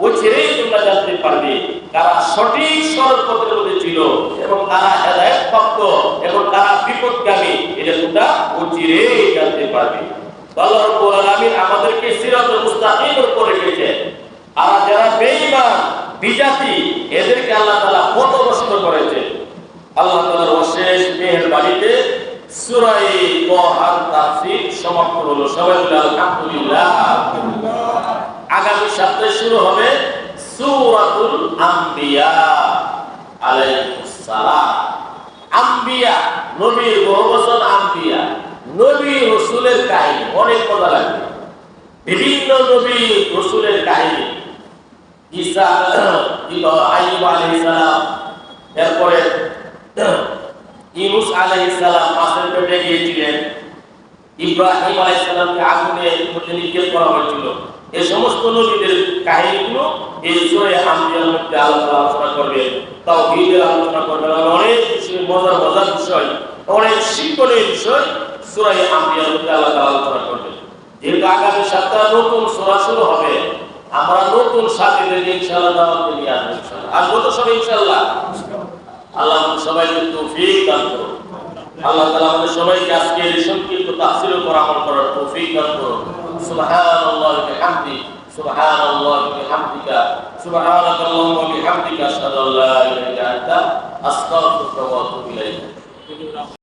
ও ছেড়েই তোমরা জানতে পারবে কারা সঠিক সরল পথের মধ্যে ছিল এবং কারা হেদায়েত প্রাপ্ত এবং কারা বিপথগামী, এটা তোমরা ও ছেড়েই জানতে পারবে। আল্লাহ রাব্বুল আলামিন আমাদেরকে সিরাতুল মুস্তাকিমের উপর রেখেছেন, আর যারা বেঈমান বিজাতি এদেরকে আল্লাহ তাআলা পথভ্রষ্ট করেছেন। আল্লাহ তাআলার অশেষ মেহেরবানিতে সূরা তাহার তাফসীর সমাপ্ত হলো। সবাই বলে আলহামদুলিল্লাহ। আগামী সপ্তাহে শুরু হবে সূরাতুল আম্বিয়া আলাইহিস সালাম। আম্বিয়া নবীর বহুবচন, আম্বিয়া নবী রাসূলের কাহিনী, অনেক কথা লাগবে। বিভিন্ন নবী রাসূলের কাহিনী, ঈসা, আইয়ুব আলাইহিস সালাম, এরপরে ইউনূস আলাইহিস সালাম মাছের পেটে গিয়েছিলেন, ইব্রাহিম আলাইহিস সালামকে আগুনের মধ্যে নিক্ষেপ করা হয়েছিল। এই সমস্ত নবীদের কাহিনীগুলো এই সূরা আম্বিয়ার মধ্যে আলোচনা করবে, তাওহীদের আলোচনা করবে, অনেক বিষয়, মজার মজার বিষয়, অনেক শিক্ষণীয় বিষয় সূরা আম্বিয়ার মধ্যে আল্লাহ তাআলা আলোচনা করবে। যেহেতু আগামী সপ্তাহে নতুন সূরা শুরু হবে, আমরা নতুন সাথীদের ইনশাআল্লাহ দাওয়াত নিয়ে আসবো ইনশাআল্লাহ। আসবো তো সবাই ইনশাআল্লাহ। আল্লাহ সবাইকে তৌফিক দান করুন। আল্লাহ তাআলা আমাদের সবাইকে আজকে এই সংক্ষিপ্ত তাফসীরের উপর আমল করার তৌফিক দান করুন। সুবহানাল্লাহি ওয়া বিহামদিহি, সুবহানাল্লাহি ওয়া বিহামদিকা, সুবহানাকাল্লাহুম্মা ওয়া বিহামদিকা, আশহাদু আল্লা ইলাহা ইল্লা আনতা, আস্তাগফিরুকা ওয়া আতুবু ইলাইক।